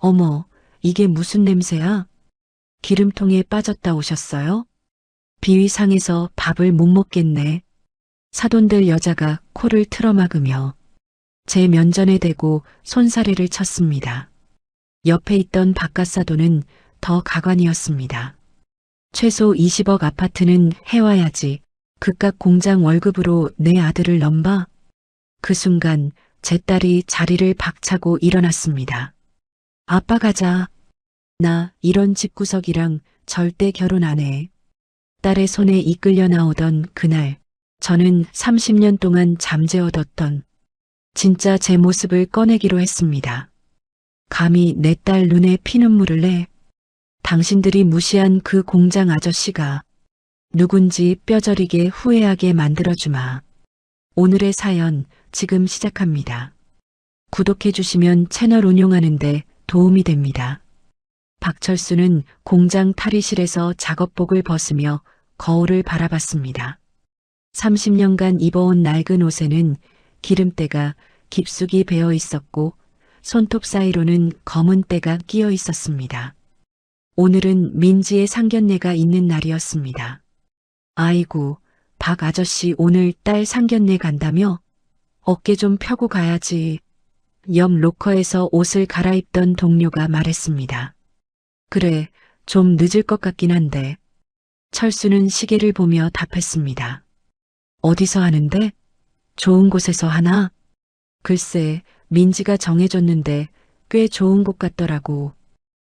어머, 이게 무슨 냄새야? 기름통에 빠졌다 오셨어요? 비위 상해서 밥을 못 먹겠네. 사돈들 여자가 코를 틀어막으며 제 면전에 대고 손사래를 쳤습니다. 옆에 있던 바깥사돈은 더 가관이었습니다. 최소 20억 아파트는 해와야지. 그깟 공장 월급으로 내 아들을 넘봐? 그 순간 제 딸이 자리를 박차고 일어났습니다. 아빠 가자. 나 이런 집구석이랑 절대 결혼 안 해. 딸의 손에 이끌려 나오던 그날, 저는 30년 동안 잠재워뒀던 진짜 제 모습을 꺼내기로 했습니다. 감히 내 딸 눈에 피눈물을 내? 당신들이 무시한 그 공장 아저씨가 누군지 뼈저리게 후회하게 만들어주마. 오늘의 사연 지금 시작합니다. 구독해주시면 채널 운영하는데 도움이 됩니다. 박철수는 공장 탈의실에서 작업복을 벗으며 거울을 바라봤습니다. 30년간 입어온 낡은 옷에는 기름때가 깊숙이 배어 있었고 손톱 사이로는 검은 때가 끼어 있었습니다. 오늘은 민지의 상견례가 있는 날이었습니다. 아이고, 박 아저씨 오늘 딸 상견례 간다며? 어깨 좀 펴고 가야지. 옆 로커에서 옷을 갈아입던 동료가 말했습니다. 그래, 좀 늦을 것 같긴 한데. 철수는 시계를 보며 답했습니다. 어디서 하는데? 좋은 곳에서 하나? 글쎄, 민지가 정해줬는데 꽤 좋은 곳 같더라고.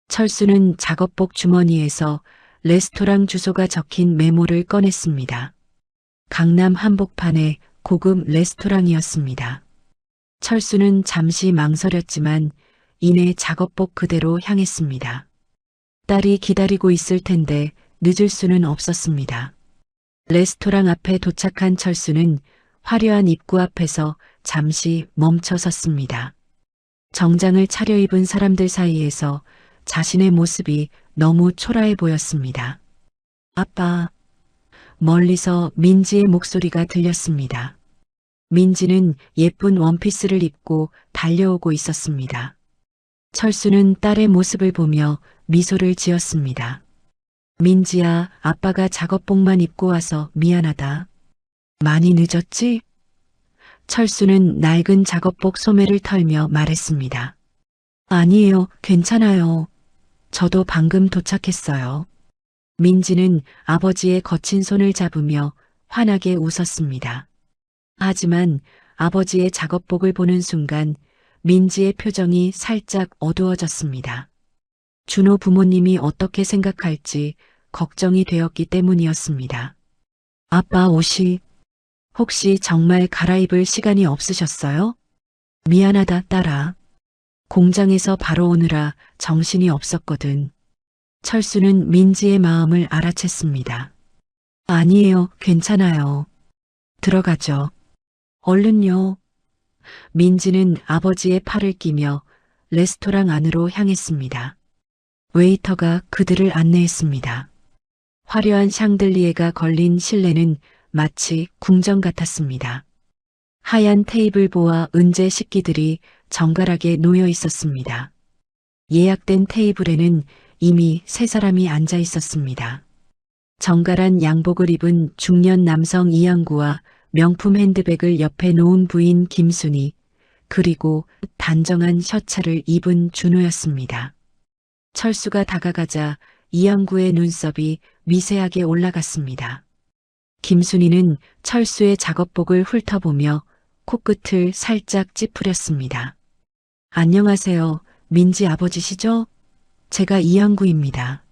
철수는 작업복 주머니에서 레스토랑 주소가 적힌 메모를 꺼냈습니다. 강남 한복판의 고급 레스토랑이었습니다. 철수는 잠시 망설였지만 이내 작업복 그대로 향했습니다. 딸이 기다리고 있을 텐데 늦을 수는 없었습니다. 레스토랑 앞에 도착한 철수는 화려한 입구 앞에서 잠시 멈춰 섰습니다. 정장을 차려입은 사람들 사이에서 자신의 모습이 너무 초라해 보였습니다. 아빠. 멀리서 민지의 목소리가 들렸습니다. 민지는 예쁜 원피스를 입고 달려오고 있었습니다. 철수는 딸의 모습을 보며 미소를 지었습니다. 민지야, 아빠가 작업복만 입고 와서 미안하다. 많이 늦었지? 철수는 낡은 작업복 소매를 털며 말했습니다. 아니에요, 괜찮아요. 저도 방금 도착했어요. 민지는 아버지의 거친 손을 잡으며 환하게 웃었습니다. 하지만 아버지의 작업복을 보는 순간 민지의 표정이 살짝 어두워졌습니다. 준호 부모님이 어떻게 생각할지 걱정이 되었기 때문이었습니다. 아빠 옷이 혹시 정말 갈아입을 시간이 없으셨어요? 미안하다, 딸아. 공장에서 바로 오느라 정신이 없었거든. 철수는 민지의 마음을 알아챘습니다. 아니에요, 괜찮아요. 들어가죠. 얼른요. 민지는 아버지의 팔을 끼며 레스토랑 안으로 향했습니다. 웨이터가 그들을 안내했습니다. 화려한 샹들리에가 걸린 실내는 마치 궁전 같았습니다. 하얀 테이블보와 은재 식기들이 정갈하게 놓여 있었습니다. 예약된 테이블에는 이미 세 사람이 앉아 있었습니다. 정갈한 양복을 입은 중년 남성 이양구와 명품 핸드백을 옆에 놓은 부인 김순희, 그리고 단정한 셔츠를 입은 준호였습니다. 철수가 다가가자 이양구의 눈썹이 미세하게 올라갔습니다. 김순희는 철수의 작업복을 훑어보며 코끝을 살짝 찌푸렸습니다. 안녕하세요. 민지 아버지시죠? 제가 이양구입니다.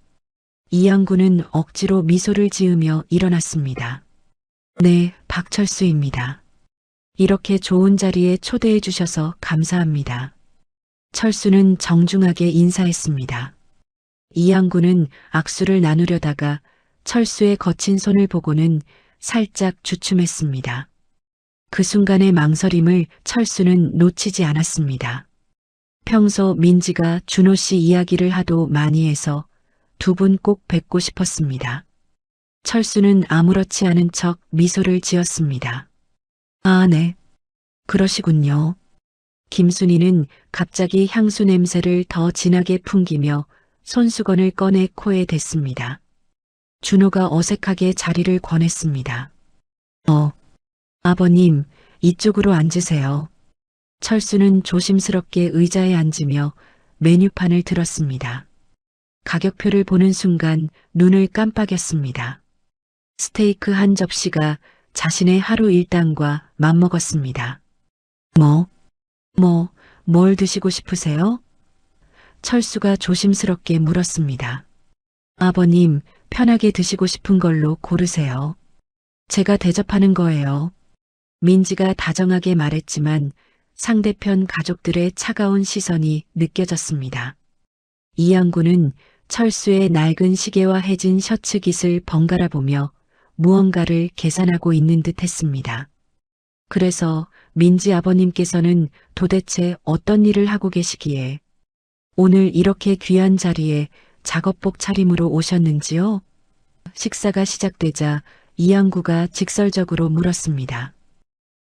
이양구는 억지로 미소를 지으며 일어났습니다. 네, 박철수입니다. 이렇게 좋은 자리에 초대해 주셔서 감사합니다. 철수는 정중하게 인사했습니다. 이양구는 악수를 나누려다가 철수의 거친 손을 보고는 살짝 주춤했습니다. 그 순간의 망설임을 철수는 놓치지 않았습니다. 평소 민지가 준호 씨 이야기를 하도 많이 해서 두 분 꼭 뵙고 싶었습니다. 철수는 아무렇지 않은 척 미소를 지었습니다. 아, 네. 그러시군요. 김순희는 갑자기 향수 냄새를 더 진하게 풍기며 손수건을 꺼내 코에 댔습니다. 준호가 어색하게 자리를 권했습니다. 아버님, 이쪽으로 앉으세요. 철수는 조심스럽게 의자에 앉으며 메뉴판을 들었습니다. 가격표를 보는 순간 눈을 깜빡였습니다. 스테이크 한 접시가 자신의 하루 일당과 맞먹었습니다. 뭘 드시고 싶으세요? 철수가 조심스럽게 물었습니다. 아버님, 편하게 드시고 싶은 걸로 고르세요. 제가 대접하는 거예요. 민지가 다정하게 말했지만 상대편 가족들의 차가운 시선이 느껴졌습니다. 이양구는 철수의 낡은 시계와 해진 셔츠 깃을 번갈아 보며 무언가를 계산하고 있는 듯 했습니다. 그래서 민지 아버님께서는 도대체 어떤 일을 하고 계시기에 오늘 이렇게 귀한 자리에 작업복 차림으로 오셨는지요? 식사가 시작되자 이양구가 직설적으로 물었습니다.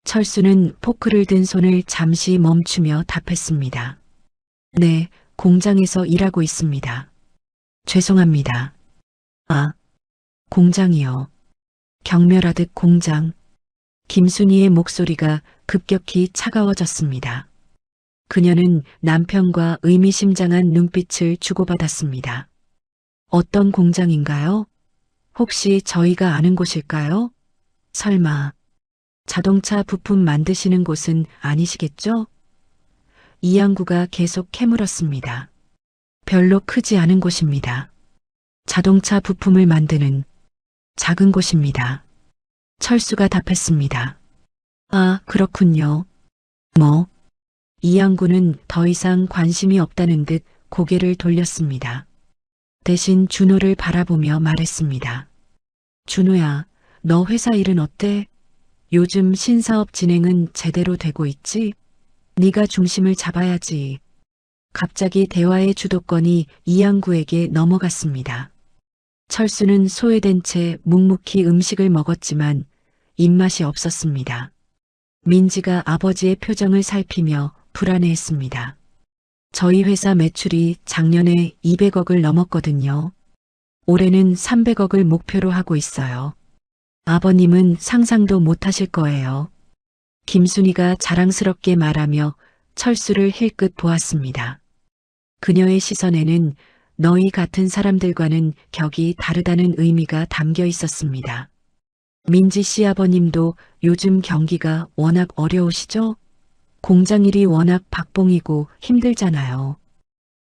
철수는 포크를 든 손을 잠시 멈추며 답했습니다. 네, 공장에서 일하고 있습니다. 죄송합니다. 공장이요. 경멸하듯 공장. 김순희의 목소리가 급격히 차가워졌습니다. 그녀는 남편과 의미심장한 눈빛을 주고받았습니다. 어떤 공장인가요? 혹시 저희가 아는 곳일까요? 설마 자동차 부품 만드시는 곳은 아니시겠죠? 이양구가 계속 캐물었습니다. 별로 크지 않은 곳입니다. 자동차 부품을 만드는 작은 곳입니다. 철수가 답했습니다. 그렇군요. 이양구는 더 이상 관심이 없다는 듯 고개를 돌렸습니다. 대신 준호를 바라보며 말했습니다. 준호야, 너 회사 일은 어때? 요즘 신사업 진행은 제대로 되고 있지? 네가 중심을 잡아야지. 갑자기 대화의 주도권이 이양구에게 넘어갔습니다. 철수는 소외된 채 묵묵히 음식을 먹었지만 입맛이 없었습니다. 민지가 아버지의 표정을 살피며 불안해했습니다. 저희 회사 매출이 작년에 200억을 넘었거든요. 올해는 300억을 목표로 하고 있어요. 아버님은 상상도 못하실 거예요. 김순희가 자랑스럽게 말하며 철수를 힐끗 보았습니다. 그녀의 시선에는 너희 같은 사람들과는 격이 다르다는 의미가 담겨 있었습니다. 민지 씨 아버님도 요즘 경기가 워낙 어려우시죠? 공장 일이 워낙 박봉이고 힘들잖아요.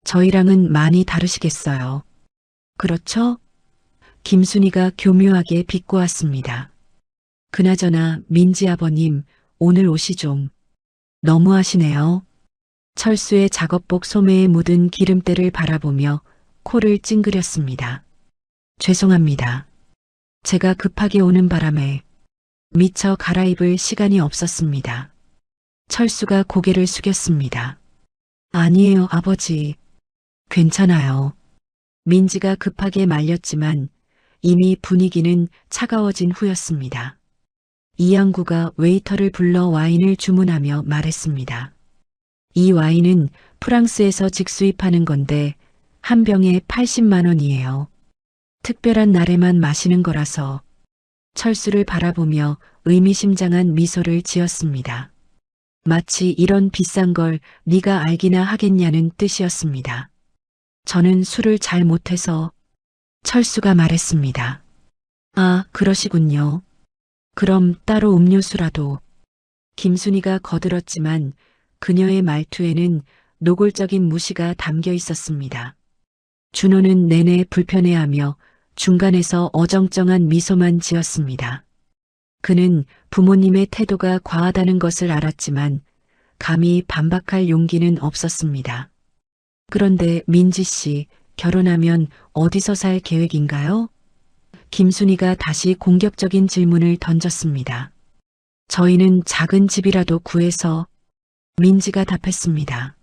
저희랑은 많이 다르시겠어요. 그렇죠? 김순희가 교묘하게 비꼬았습니다. 그나저나 민지 아버님, 오늘 옷이 좀 너무하시네요. 철수의 작업복 소매에 묻은 기름때를 바라보며 코를 찡그렸습니다. 죄송합니다. 제가 급하게 오는 바람에 미처 갈아입을 시간이 없었습니다. 철수가 고개를 숙였습니다. 아니에요, 아버지. 괜찮아요. 민지가 급하게 말렸지만 이미 분위기는 차가워진 후였습니다. 이양구가 웨이터를 불러 와인을 주문하며 말했습니다. 이 와인은 프랑스에서 직수입하는 건데 한 병에 80만 원이에요. 특별한 날에만 마시는 거라서. 철수를 바라보며 의미심장한 미소를 지었습니다. 마치 이런 비싼 걸 네가 알기나 하겠냐는 뜻이었습니다. 저는 술을 잘 못해서. 철수가 말했습니다. 그러시군요. 그럼 따로 음료수라도. 김순희가 거들었지만 그녀의 말투에는 노골적인 무시가 담겨 있었습니다. 준호는 내내 불편해하며 중간에서 어정쩡한 미소만 지었습니다. 그는 부모님의 태도가 과하다는 것을 알았지만 감히 반박할 용기는 없었습니다. 그런데 민지 씨, 결혼하면 어디서 살 계획인가요? 김순희가 다시 공격적인 질문을 던졌습니다. 저희는 작은 집이라도 구해서. 민지가 답했습니다.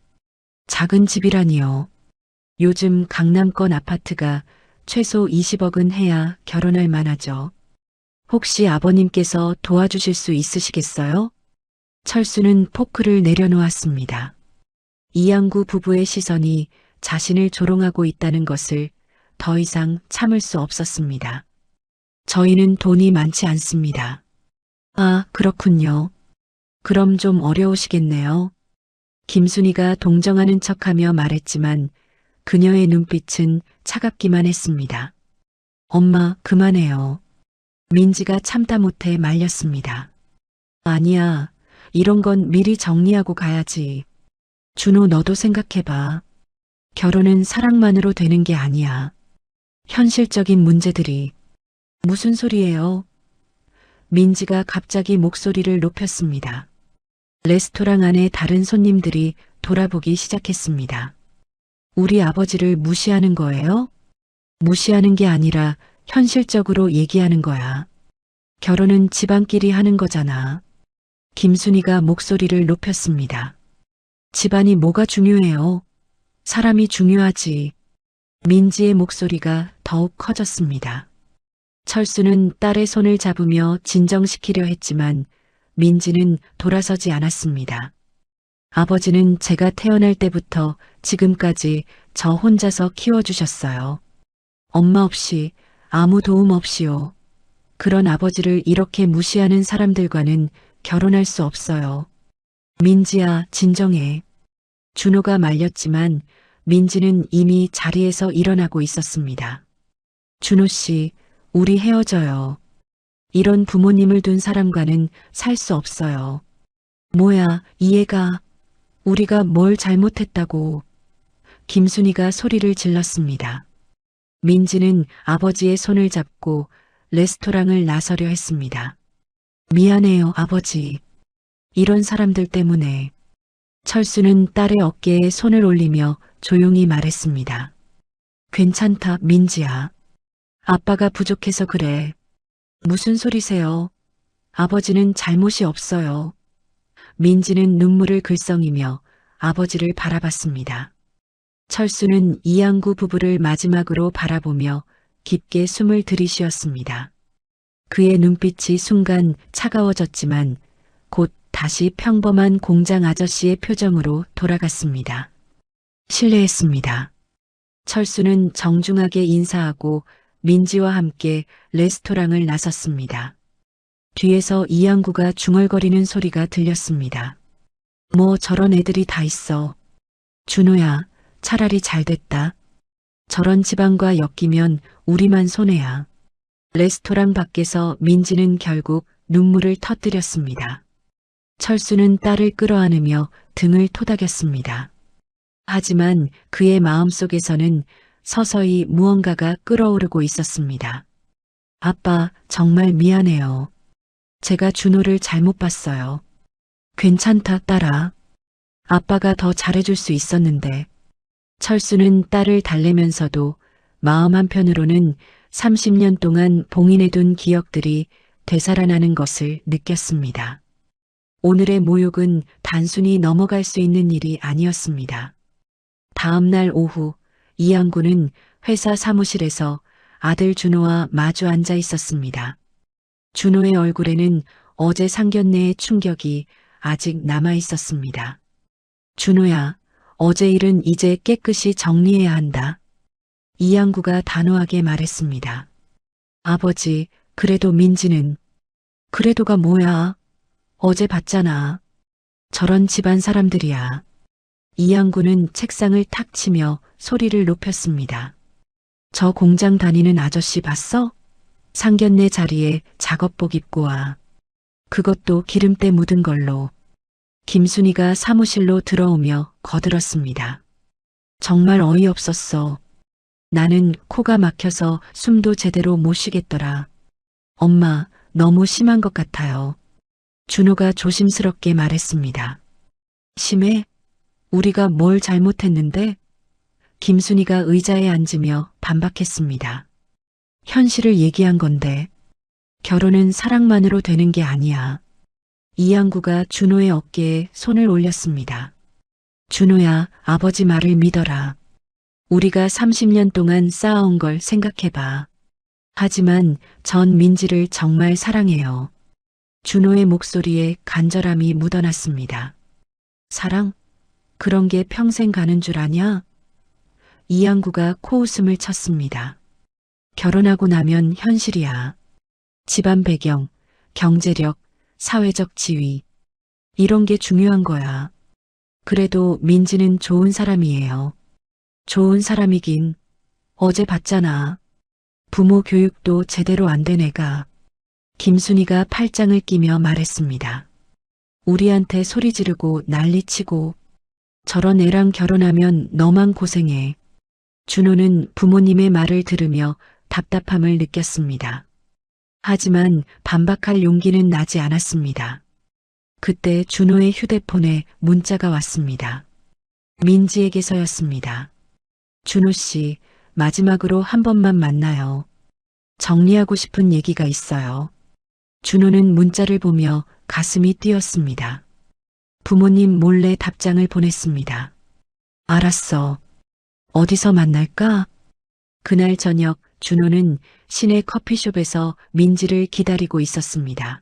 작은 집이라니요. 요즘 강남권 아파트가 최소 20억은 해야 결혼할 만하죠. 혹시 아버님께서 도와주실 수 있으시겠어요? 철수는 포크를 내려놓았습니다. 이양구 부부의 시선이 자신을 조롱하고 있다는 것을 더 이상 참을 수 없었습니다. 저희는 돈이 많지 않습니다. 아, 그렇군요. 그럼 좀 어려우시겠네요. 김순이가 동정하는 척하며 말했지만 그녀의 눈빛은 차갑기만 했습니다. 엄마, 그만해요. 민지가 참다 못해 말렸습니다. 아니야, 이런 건 미리 정리하고 가야지. 준호, 너도 생각해봐. 결혼은 사랑만으로 되는 게 아니야. 현실적인 문제들이. 무슨 소리예요? 민지가 갑자기 목소리를 높였습니다. 레스토랑 안에 다른 손님들이 돌아보기 시작했습니다. 우리 아버지를 무시하는 거예요? 무시하는 게 아니라 현실적으로 얘기하는 거야. 결혼은 집안끼리 하는 거잖아. 김순이가 목소리를 높였습니다. 집안이 뭐가 중요해요? 사람이 중요하지. 민지의 목소리가 더욱 커졌습니다. 철수는 딸의 손을 잡으며 진정시키려 했지만 민지는 돌아서지 않았습니다. 아버지는 제가 태어날 때부터 지금까지 저 혼자서 키워주셨어요. 엄마 없이, 아무 도움 없이요. 그런 아버지를 이렇게 무시하는 사람들과는 결혼할 수 없어요. 민지야, 진정해. 준호가 말렸지만 민지는 이미 자리에서 일어나고 있었습니다. 준호 씨, 우리 헤어져요. 이런 부모님을 둔 사람과는 살 수 없어요. 뭐야, 이해가. 우리가 뭘 잘못했다고. 김순이가 소리를 질렀습니다. 민지는 아버지의 손을 잡고 레스토랑을 나서려 했습니다. 미안해요, 아버지. 이런 사람들 때문에. 철수는 딸의 어깨에 손을 올리며 조용히 말했습니다. 괜찮다, 민지야. 아빠가 부족해서 그래. 무슨 소리세요? 아버지는 잘못이 없어요. 민지는 눈물을 글썽이며 아버지를 바라봤습니다. 철수는 이양구 부부를 마지막으로 바라보며 깊게 숨을 들이쉬었습니다. 그의 눈빛이 순간 차가워졌지만 곧 다시 평범한 공장 아저씨의 표정으로 돌아갔습니다. 실례했습니다. 철수는 정중하게 인사하고 민지와 함께 레스토랑을 나섰습니다. 뒤에서 이양구가 중얼거리는 소리가 들렸습니다. 뭐 저런 애들이 다 있어. 준호야, 차라리 잘 됐다. 저런 집안과 엮이면 우리만 손해야. 레스토랑 밖에서 민지는 결국 눈물을 터뜨렸습니다. 철수는 딸을 끌어안으며 등을 토닥였습니다. 하지만 그의 마음속에서는 서서히 무언가가 끓어오르고 있었습니다. 아빠, 정말 미안해요. 제가 준호를 잘못 봤어요. 괜찮다, 딸아. 아빠가 더 잘해줄 수 있었는데. 철수는 딸을 달래면서도 마음 한편으로는 30년 동안 봉인해둔 기억들이 되살아나는 것을 느꼈습니다. 오늘의 모욕은 단순히 넘어갈 수 있는 일이 아니었습니다. 다음 날 오후 이양구는 회사 사무실에서 아들 준호와 마주 앉아 있었습니다. 준호의 얼굴에는 어제 상견례의 충격이 아직 남아 있었습니다. 준호야, 어제 일은 이제 깨끗이 정리해야 한다. 이양구가 단호하게 말했습니다. 아버지, 그래도 민지는. 그래도가 뭐야? 어제 봤잖아. 저런 집안 사람들이야. 이양구는 책상을 탁 치며 소리를 높였습니다. 저 공장 다니는 아저씨 봤어? 상견례 자리에 작업복 입고 와. 그것도 기름때 묻은 걸로. 김순이가 사무실로 들어오며 거들었습니다. 정말 어이없었어. 나는 코가 막혀서 숨도 제대로 못 쉬겠더라. 엄마, 너무 심한 것 같아요. 준호가 조심스럽게 말했습니다. 심해? 우리가 뭘 잘못했는데? 김순이가 의자에 앉으며 반박했습니다. 현실을 얘기한 건데 결혼은 사랑만으로 되는 게 아니야. 이양구가 준호의 어깨에 손을 올렸습니다. 준호야, 아버지 말을 믿어라. 우리가 30년 동안 쌓아온 걸 생각해봐. 하지만 전 민지를 정말 사랑해요. 준호의 목소리에 간절함이 묻어났습니다. 사랑? 그런 게 평생 가는 줄 아냐? 이양구가 코웃음을 쳤습니다. 결혼하고 나면 현실이야. 집안 배경, 경제력, 사회적 지위. 이런 게 중요한 거야. 그래도 민지는 좋은 사람이에요. 좋은 사람이긴. 어제 봤잖아. 부모 교육도 제대로 안 된 애가. 김순이가 팔짱을 끼며 말했습니다. 우리한테 소리 지르고 난리치고 저런 애랑 결혼하면 너만 고생해. 준호는 부모님의 말을 들으며 답답함을 느꼈습니다. 하지만 반박할 용기는 나지 않았습니다. 그때 준호의 휴대폰에 문자가 왔습니다. 민지에게서였습니다. 준호 씨, 마지막으로 한 번만 만나요. 정리하고 싶은 얘기가 있어요. 준호는 문자를 보며 가슴이 뛰었습니다. 부모님 몰래 답장을 보냈습니다. 알았어. 어디서 만날까? 그날 저녁 준호는 시내 커피숍에서 민지를 기다리고 있었습니다.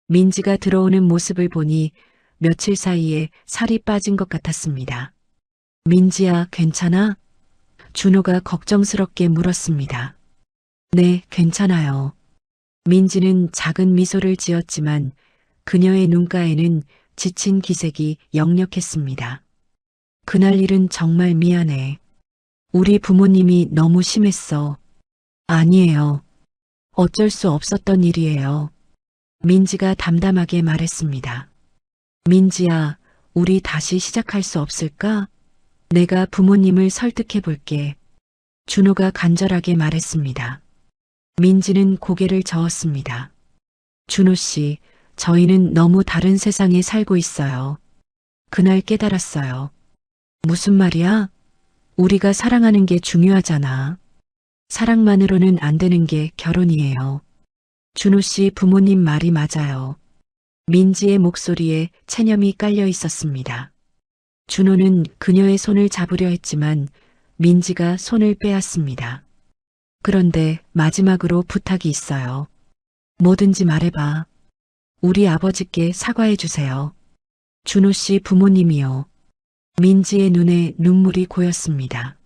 민지가 들어오는 모습을 보니 며칠 사이에 살이 빠진 것 같았습니다. 민지야, 괜찮아? 준호가 걱정스럽게 물었습니다. 네, 괜찮아요. 민지는 작은 미소를 지었지만 그녀의 눈가에는 지친 기색이 역력했습니다. 그날 일은 정말 미안해. 우리 부모님이 너무 심했어. 아니에요. 어쩔 수 없었던 일이에요. 민지가 담담하게 말했습니다. 민지야, 우리 다시 시작할 수 없을까? 내가 부모님을 설득해 볼게. 준호가 간절하게 말했습니다. 민지는 고개를 저었습니다. 준호 씨, 저희는 너무 다른 세상에 살고 있어요. 그날 깨달았어요. 무슨 말이야? 우리가 사랑하는 게 중요하잖아. 사랑만으로는 안 되는 게 결혼이에요. 준호 씨 부모님 말이 맞아요. 민지의 목소리에 체념이 깔려 있었습니다. 준호는 그녀의 손을 잡으려 했지만 민지가 손을 빼앗습니다. 그런데 마지막으로 부탁이 있어요. 뭐든지 말해봐. 우리 아버지께 사과해 주세요. 준호 씨 부모님이요. 민지의 눈에 눈물이 고였습니다.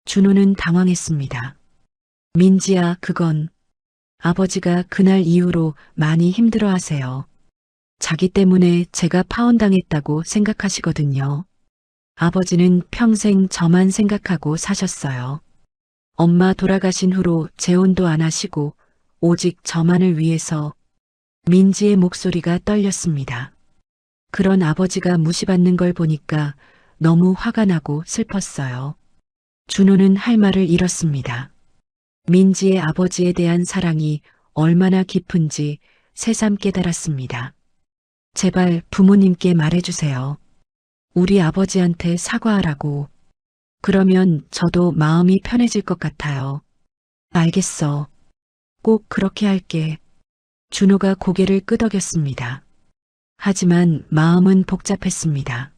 준호는 당황했습니다. 민지야, 그건 아버지가 그날 이후로 많이 힘들어하세요. 자기 때문에 제가 파혼당했다고 생각하시거든요. 아버지는 평생 저만 생각하고 사셨어요. 엄마 돌아가신 후로 재혼도 안 하시고 오직 저만을 위해서. 민지의 목소리가 떨렸습니다. 그런 아버지가 무시받는 걸 보니까 너무 화가 나고 슬펐어요. 준호는 할 말을 잃었습니다. 민지의 아버지에 대한 사랑이 얼마나 깊은지 새삼 깨달았습니다. 제발 부모님께 말해주세요. 우리 아버지한테 사과하라고. 그러면 저도 마음이 편해질 것 같아요. 알겠어. 꼭 그렇게 할게. 준호가 고개를 끄덕였습니다. 하지만 마음은 복잡했습니다.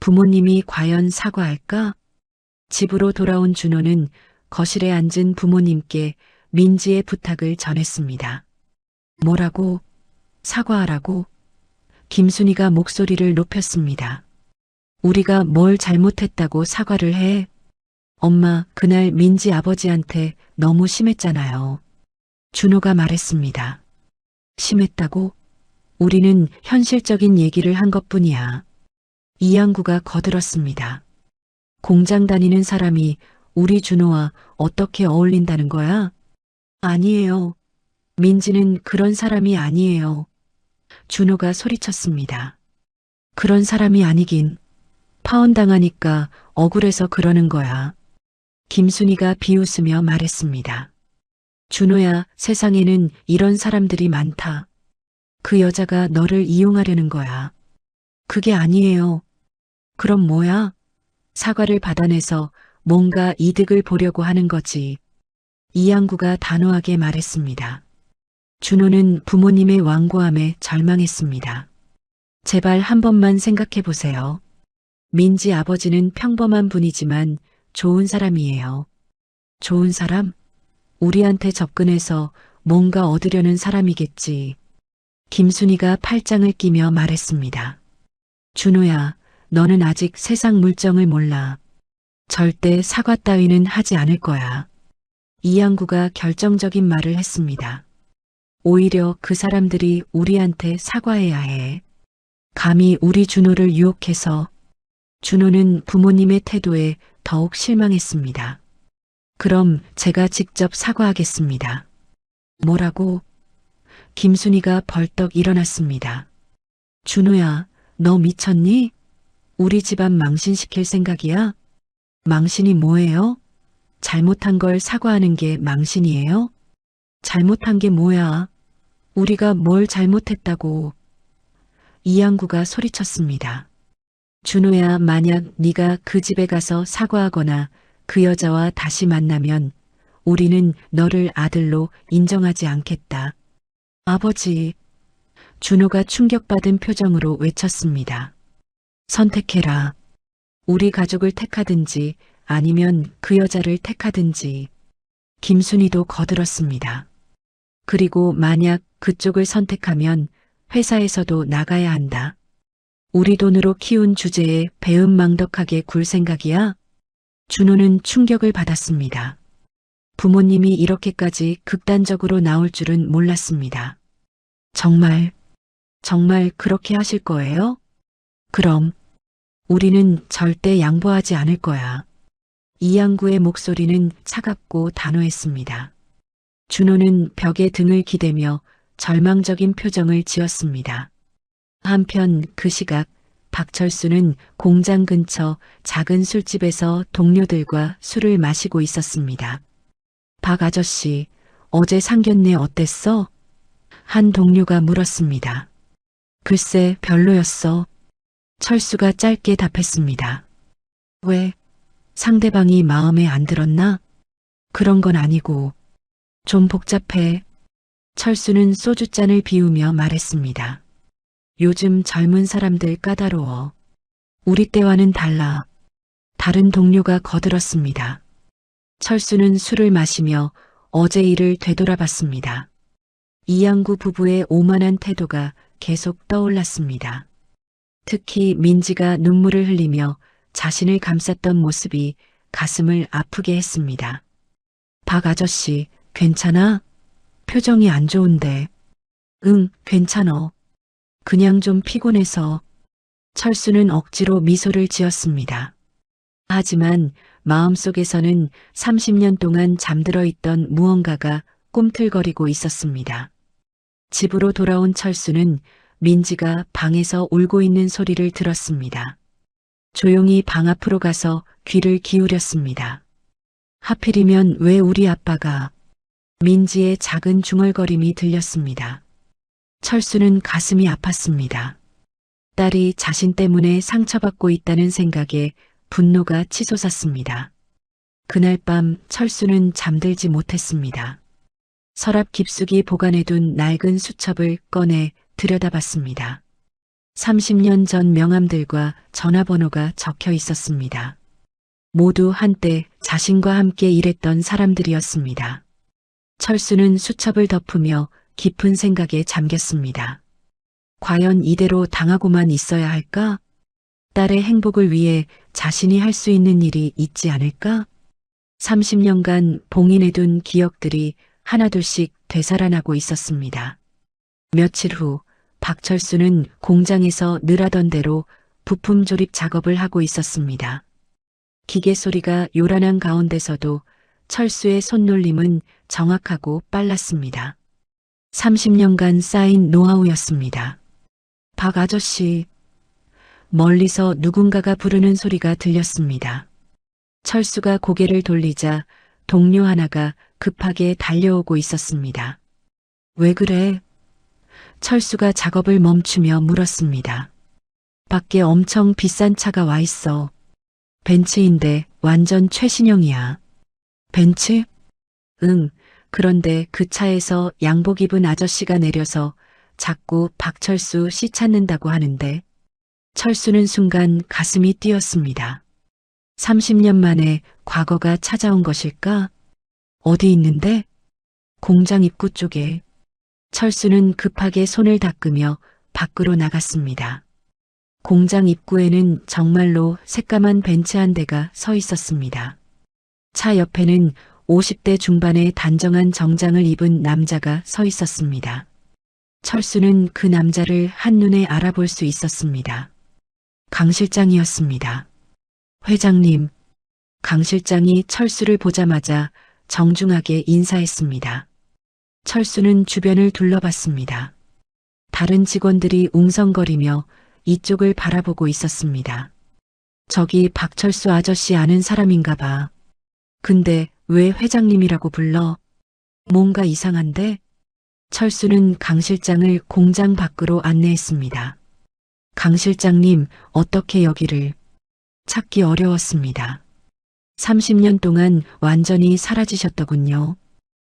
부모님이 과연 사과할까? 집으로 돌아온 준호는 거실에 앉은 부모님께 민지의 부탁을 전했습니다. 뭐라고? 사과하라고? 김순이가 목소리를 높였습니다. 우리가 뭘 잘못했다고 사과를 해? 엄마, 그날 민지 아버지한테 너무 심했잖아요. 준호가 말했습니다. 심했다고? 우리는 현실적인 얘기를 한 것뿐이야. 이양구가 거들었습니다. 공장 다니는 사람이 우리 준호와 어떻게 어울린다는 거야? 아니에요. 민지는 그런 사람이 아니에요. 준호가 소리쳤습니다. 그런 사람이 아니긴. 파혼당하니까 억울해서 그러는 거야. 김순이가 비웃으며 말했습니다. 준호야, 세상에는 이런 사람들이 많다. 그 여자가 너를 이용하려는 거야. 그게 아니에요. 그럼 뭐야? 사과를 받아내서 뭔가 이득을 보려고 하는 거지. 이양구가 단호하게 말했습니다. 준호는 부모님의 완고함에 절망했습니다. 제발 한 번만 생각해 보세요. 민지 아버지는 평범한 분이지만 좋은 사람이에요. 좋은 사람? 우리한테 접근해서 뭔가 얻으려는 사람이겠지. 김순희가 팔짱을 끼며 말했습니다. 준호야, 너는 아직 세상 물정을 몰라. 절대 사과 따위는 하지 않을 거야. 이양구가 결정적인 말을 했습니다. 오히려 그 사람들이 우리한테 사과해야 해. 감히 우리 준호를 유혹해서. 준호는 부모님의 태도에 더욱 실망했습니다. 그럼 제가 직접 사과하겠습니다. 뭐라고? 김순희가 벌떡 일어났습니다. 준호야, 너 미쳤니? 우리 집안 망신시킬 생각이야? 망신이 뭐예요? 잘못한 걸 사과하는 게 망신이에요? 잘못한 게 뭐야? 우리가 뭘 잘못했다고. 이양구가 소리쳤습니다. 준호야, 만약 네가 그 집에 가서 사과하거나 그 여자와 다시 만나면 우리는 너를 아들로 인정하지 않겠다. 아버지. 준호가 충격받은 표정으로 외쳤습니다. 선택해라. 우리 가족을 택하든지 아니면 그 여자를 택하든지. 김순희도 거들었습니다. 그리고 만약 그쪽을 선택하면 회사에서도 나가야 한다. 우리 돈으로 키운 주제에 배은망덕하게 굴 생각이야? 준호는 충격을 받았습니다. 부모님이 이렇게까지 극단적으로 나올 줄은 몰랐습니다. 정말 그렇게 하실 거예요? 그럼 우리는 절대 양보하지 않을 거야. 이양구의 목소리는 차갑고 단호했습니다. 준호는 벽에 등을 기대며 절망적인 표정을 지었습니다. 한편 그 시각 박철수는 공장 근처 작은 술집에서 동료들과 술을 마시고 있었습니다. 박 아저씨, 어제 상견례 어땠어? 한 동료가 물었습니다. 글쎄, 별로였어. 철수가 짧게 답했습니다. 왜? 상대방이 마음에 안 들었나? 그런 건 아니고. 좀 복잡해. 철수는 소주잔을 비우며 말했습니다. 요즘 젊은 사람들 까다로워. 우리 때와는 달라. 다른 동료가 거들었습니다. 철수는 술을 마시며 어제 일을 되돌아봤습니다. 이양구 부부의 오만한 태도가 계속 떠올랐습니다. 특히 민지가 눈물을 흘리며 자신을 감쌌던 모습이 가슴을 아프게 했습니다. 박 아저씨, 괜찮아? 표정이 안 좋은데. 응, 괜찮어. 그냥 좀 피곤해서. 철수는 억지로 미소를 지었습니다. 하지만 마음속에서는 30년 동안 잠들어 있던 무언가가 꿈틀거리고 있었습니다. 집으로 돌아온 철수는 민지가 방에서 울고 있는 소리를 들었습니다. 조용히 방 앞으로 가서 귀를 기울였습니다. 하필이면 왜 우리 아빠가. 민지의 작은 중얼거림이 들렸습니다. 철수는 가슴이 아팠습니다. 딸이 자신 때문에 상처받고 있다는 생각에 분노가 치솟았습니다. 그날 밤 철수는 잠들지 못했습니다. 서랍 깊숙이 보관해둔 낡은 수첩을 꺼내 들여다봤습니다. 30년 전 명함들과 전화번호가 적혀 있었습니다. 모두 한때 자신과 함께 일했던 사람들이었습니다. 철수는 수첩을 덮으며 깊은 생각에 잠겼습니다. 과연 이대로 당하고만 있어야 할까? 딸의 행복을 위해 자신이 할 수 있는 일이 있지 않을까? 30년간 봉인해둔 기억들이 하나둘씩 되살아나고 있었습니다. 며칠 후 박철수는 공장에서 늘 하던 대로 부품 조립 작업을 하고 있었습니다. 기계 소리가 요란한 가운데서도 철수의 손놀림은 정확하고 빨랐습니다. 30년간 쌓인 노하우였습니다. 박 아저씨. 멀리서 누군가가 부르는 소리가 들렸습니다. 철수가 고개를 돌리자 동료 하나가 급하게 달려오고 있었습니다. 왜 그래? 철수가 작업을 멈추며 물었습니다. 밖에 엄청 비싼 차가 와 있어. 벤츠인데 완전 최신형이야. 벤츠? 응. 그런데 그 차에서 양복 입은 아저씨가 내려서 자꾸 박철수 씨 찾는다고 하는데. 철수는 순간 가슴이 뛰었습니다. 30년 만에 과거가 찾아온 것일까? 어디 있는데? 공장 입구 쪽에. 철수는 급하게 손을 닦으며 밖으로 나갔습니다. 공장 입구에는 정말로 새까만 벤츠 한 대가 서 있었습니다. 차 옆에는 50대 중반의 단정한 정장을 입은 남자가 서 있었습니다. 철수는 그 남자를 한눈에 알아볼 수 있었습니다. 강 실장이었습니다. 회장님. 강 실장이 철수를 보자마자 정중하게 인사했습니다. 철수는 주변을 둘러봤습니다. 다른 직원들이 웅성거리며 이쪽을 바라보고 있었습니다. 저기 박철수 아저씨 아는 사람인가 봐. 근데 왜 회장님이라고 불러? 뭔가 이상한데? 철수는 강 실장을 공장 밖으로 안내했습니다. 강 실장님, 어떻게 여기를? 찾기 어려웠습니다. 30년 동안 완전히 사라지셨더군요.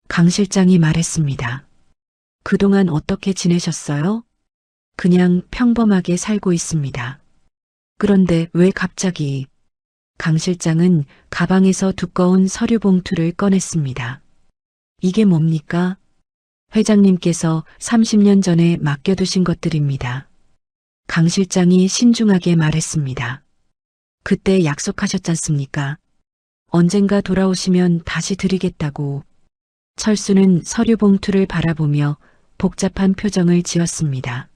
강 실장이 말했습니다. 그동안 어떻게 지내셨어요? 그냥 평범하게 살고 있습니다. 그런데 왜 갑자기? 강 실장은 가방에서 두꺼운 서류 봉투를 꺼냈습니다. 이게 뭡니까? 회장님께서 30년 전에 맡겨두신 것들입니다. 강 실장이 신중하게 말했습니다. 그때 약속하셨잖습니까? 언젠가 돌아오시면 다시 드리겠다고. 철수는 서류 봉투를 바라보며 복잡한 표정을 지었습니다.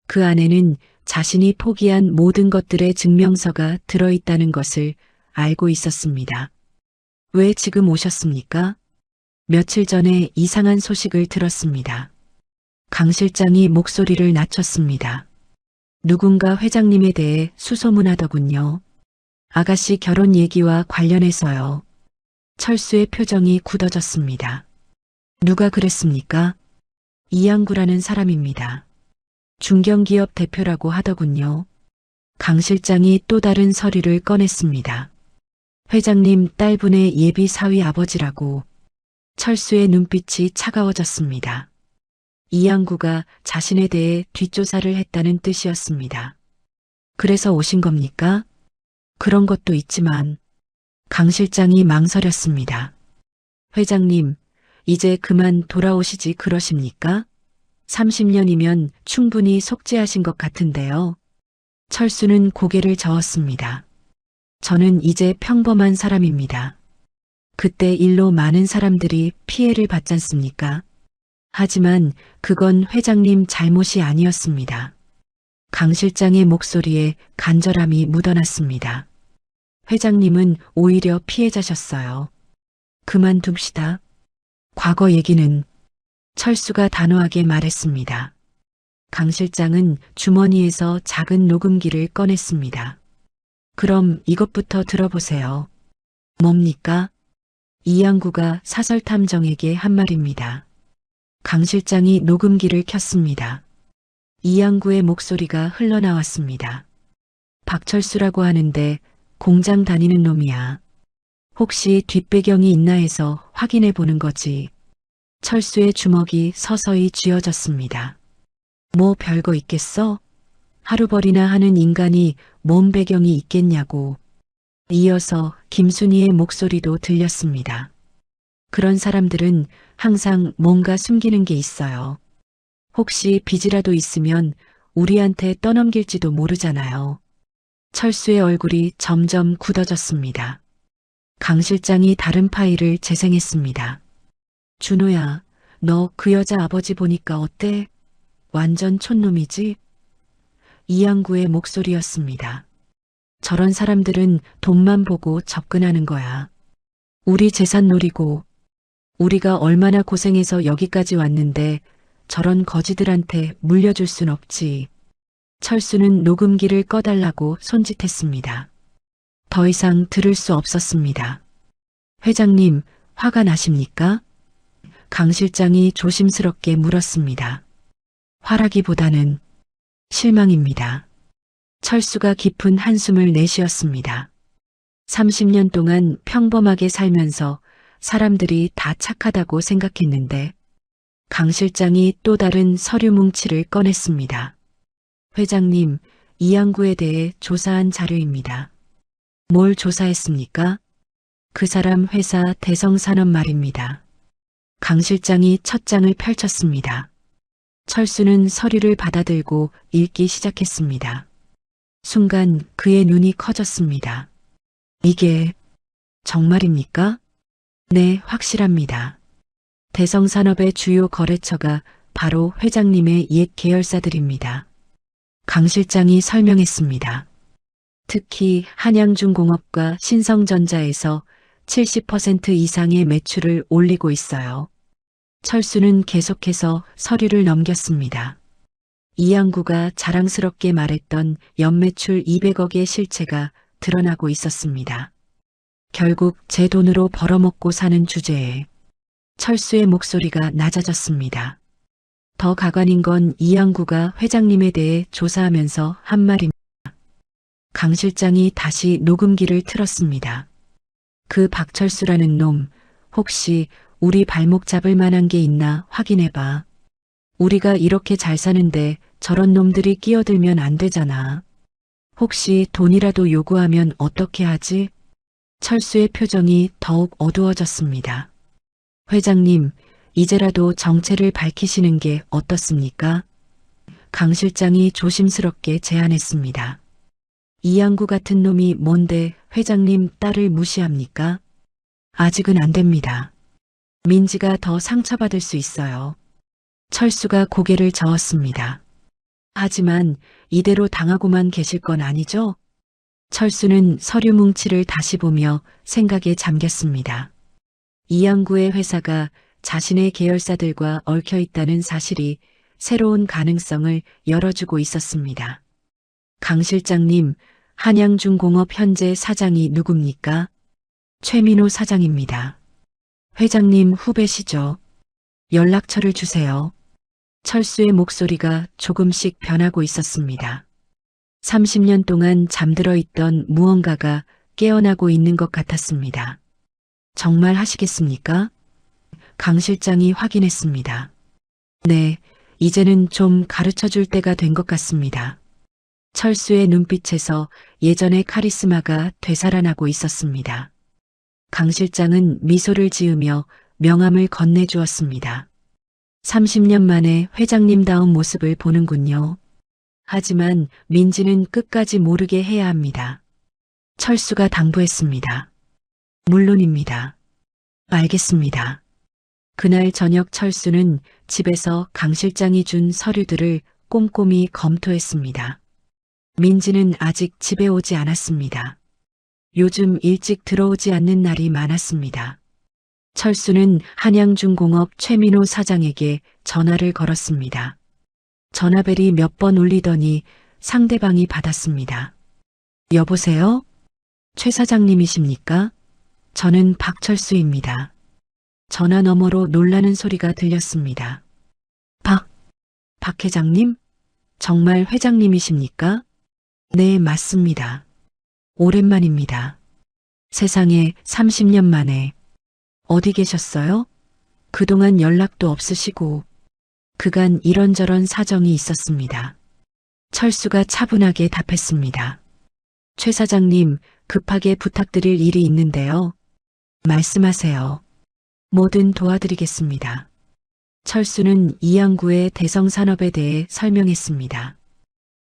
그 안에는 자신이 포기한 모든 것들의 증명서가 들어있다는 것을 알고 있었습니다. 왜 지금 오셨습니까? 며칠 전에 이상한 소식을 들었습니다. 강 실장이 목소리를 낮췄습니다. 누군가 회장님에 대해 수소문하더군요. 아가씨 결혼 얘기와 관련해서요. 철수의 표정이 굳어졌습니다. 누가 그랬습니까? 이양구라는 사람입니다. 중견기업 대표라고 하더군요. 강 실장이 또 다른 서류를 꺼냈습니다. 회장님 딸분의 예비 사위 아버지라고. 철수의 눈빛이 차가워졌습니다. 이양구가 자신에 대해 뒷조사를 했다는 뜻이었습니다. 그래서 오신 겁니까? 그런 것도 있지만. 강 실장이 망설였습니다. 회장님, 이제 그만 돌아오시지 그러십니까? 30년이면 충분히 속죄하신 것 같은데요. 철수는 고개를 저었습니다. 저는 이제 평범한 사람입니다. 그때 일로 많은 사람들이 피해를 받잖습니까? 하지만 그건 회장님 잘못이 아니었습니다. 강 실장의 목소리에 간절함이 묻어났습니다. 회장님은 오히려 피해자셨어요. 그만둡시다. 과거 얘기는. 철수가 단호하게 말했습니다. 강 실장은 주머니에서 작은 녹음기를 꺼냈습니다. 그럼 이것부터 들어보세요. 뭡니까? 이양구가 사설탐정에게 한 말입니다. 강 실장이 녹음기를 켰습니다. 이양구의 목소리가 흘러나왔습니다. 박철수라고 하는데 공장 다니는 놈이야. 혹시 뒷배경이 있나 해서 확인해 보는 거지. 철수의 주먹이 서서히 쥐어졌습니다. 뭐 별거 있겠어? 하루벌이나 하는 인간이 뭔 배경이 있겠냐고. 이어서 김순희의 목소리도 들렸습니다. 그런 사람들은 항상 뭔가 숨기는 게 있어요. 혹시 빚이라도 있으면 우리한테 떠넘길지도 모르잖아요. 철수의 얼굴이 점점 굳어졌습니다. 강 실장이 다른 파일을 재생했습니다. 준호야, 너 그 여자 아버지 보니까 어때? 완전 촌놈이지? 이양구의 목소리였습니다. 저런 사람들은 돈만 보고 접근하는 거야. 우리 재산 노리고, 우리가 얼마나 고생해서 여기까지 왔는데 저런 거지들한테 물려줄 순 없지. 철수는 녹음기를 꺼달라고 손짓했습니다. 더 이상 들을 수 없었습니다. 회장님, 화가 나십니까? 강 실장이 조심스럽게 물었습니다. 화라기보다는 실망입니다. 철수가 깊은 한숨을 내쉬었습니다. 30년 동안 평범하게 살면서 사람들이 다 착하다고 생각했는데 강 실장이 또 다른 서류 뭉치를 꺼냈습니다. 회장님, 이양구에 대해 조사한 자료입니다. 뭘 조사했습니까? 그 사람 회사 대성산업 말입니다. 강 실장이 첫 장을 펼쳤습니다. 철수는 서류를 받아들고 읽기 시작했습니다. 순간 그의 눈이 커졌습니다. 이게 정말입니까? 네, 확실합니다. 대성산업의 주요 거래처가 바로 회장님의 옛 계열사들입니다. 강 실장이 설명했습니다. 특히 한양중공업과 신성전자에서 70% 이상의 매출을 올리고 있어요. 철수는 계속해서 서류를 넘겼습니다. 이양구가 자랑스럽게 말했던 연매출 200억의 실체가 드러나고 있었습니다. 결국 제 돈으로 벌어먹고 사는 주제에 철수의 목소리가 낮아졌습니다. 더 가관인 건 이양구가 회장님에 대해 조사하면서 한 말입니다. 강 실장이 다시 녹음기를 틀었습니다. 그 박철수라는 놈, 혹시 우리 발목 잡을 만한 게 있나 확인해봐. 우리가 이렇게 잘 사는데 저런 놈들이 끼어들면 안 되잖아. 혹시 돈이라도 요구하면 어떻게 하지? 철수의 표정이 더욱 어두워졌습니다. 회장님, 이제라도 정체를 밝히시는 게 어떻습니까? 강 실장이 조심스럽게 제안했습니다. 이양구 같은 놈이 뭔데 회장님 딸을 무시합니까? 아직은 안 됩니다. 민지가 더 상처받을 수 있어요. 철수가 고개를 저었습니다. 하지만 이대로 당하고만 계실 건 아니죠? 철수는 서류 뭉치를 다시 보며 생각에 잠겼습니다. 이양구의 회사가 자신의 계열사들과 얽혀 있다는 사실이 새로운 가능성을 열어주고 있었습니다. 강 실장님, 한양중공업 현재 사장이 누굽니까? 최민호 사장입니다. 회장님 후배시죠? 연락처를 주세요. 철수의 목소리가 조금씩 변하고 있었습니다. 30년 동안 잠들어 있던 무언가가 깨어나고 있는 것 같았습니다. 정말 하시겠습니까? 강 실장이 확인했습니다. 네, 이제는 좀 가르쳐 줄 때가 된 것 같습니다. 철수의 눈빛에서 예전의 카리스마가 되살아나고 있었습니다. 강 실장은 미소를 지으며 명함을 건네주었습니다. 30년 만에 회장님다운 모습을 보는군요. 하지만 민지는 끝까지 모르게 해야 합니다. 철수가 당부했습니다. 물론입니다. 알겠습니다. 그날 저녁 철수는 집에서 강 실장이 준 서류들을 꼼꼼히 검토했습니다. 민지는 아직 집에 오지 않았습니다. 요즘 일찍 들어오지 않는 날이 많았습니다. 철수는 한양중공업 최민호 사장에게 전화를 걸었습니다. 전화벨이 몇 번 울리더니 상대방이 받았습니다. 여보세요? 최 사장님이십니까? 저는 박철수입니다. 전화 너머로 놀라는 소리가 들렸습니다. 박 회장님? 정말 회장님이십니까? 네, 맞습니다. 오랜만입니다. 세상에 30년 만에. 어디 계셨어요? 그동안 연락도 없으시고. 그간 이런저런 사정이 있었습니다. 철수가 차분하게 답했습니다. 최 사장님, 급하게 부탁드릴 일이 있는데요. 말씀하세요. 뭐든 도와드리겠습니다. 철수는 이양구의 대성산업에 대해 설명했습니다.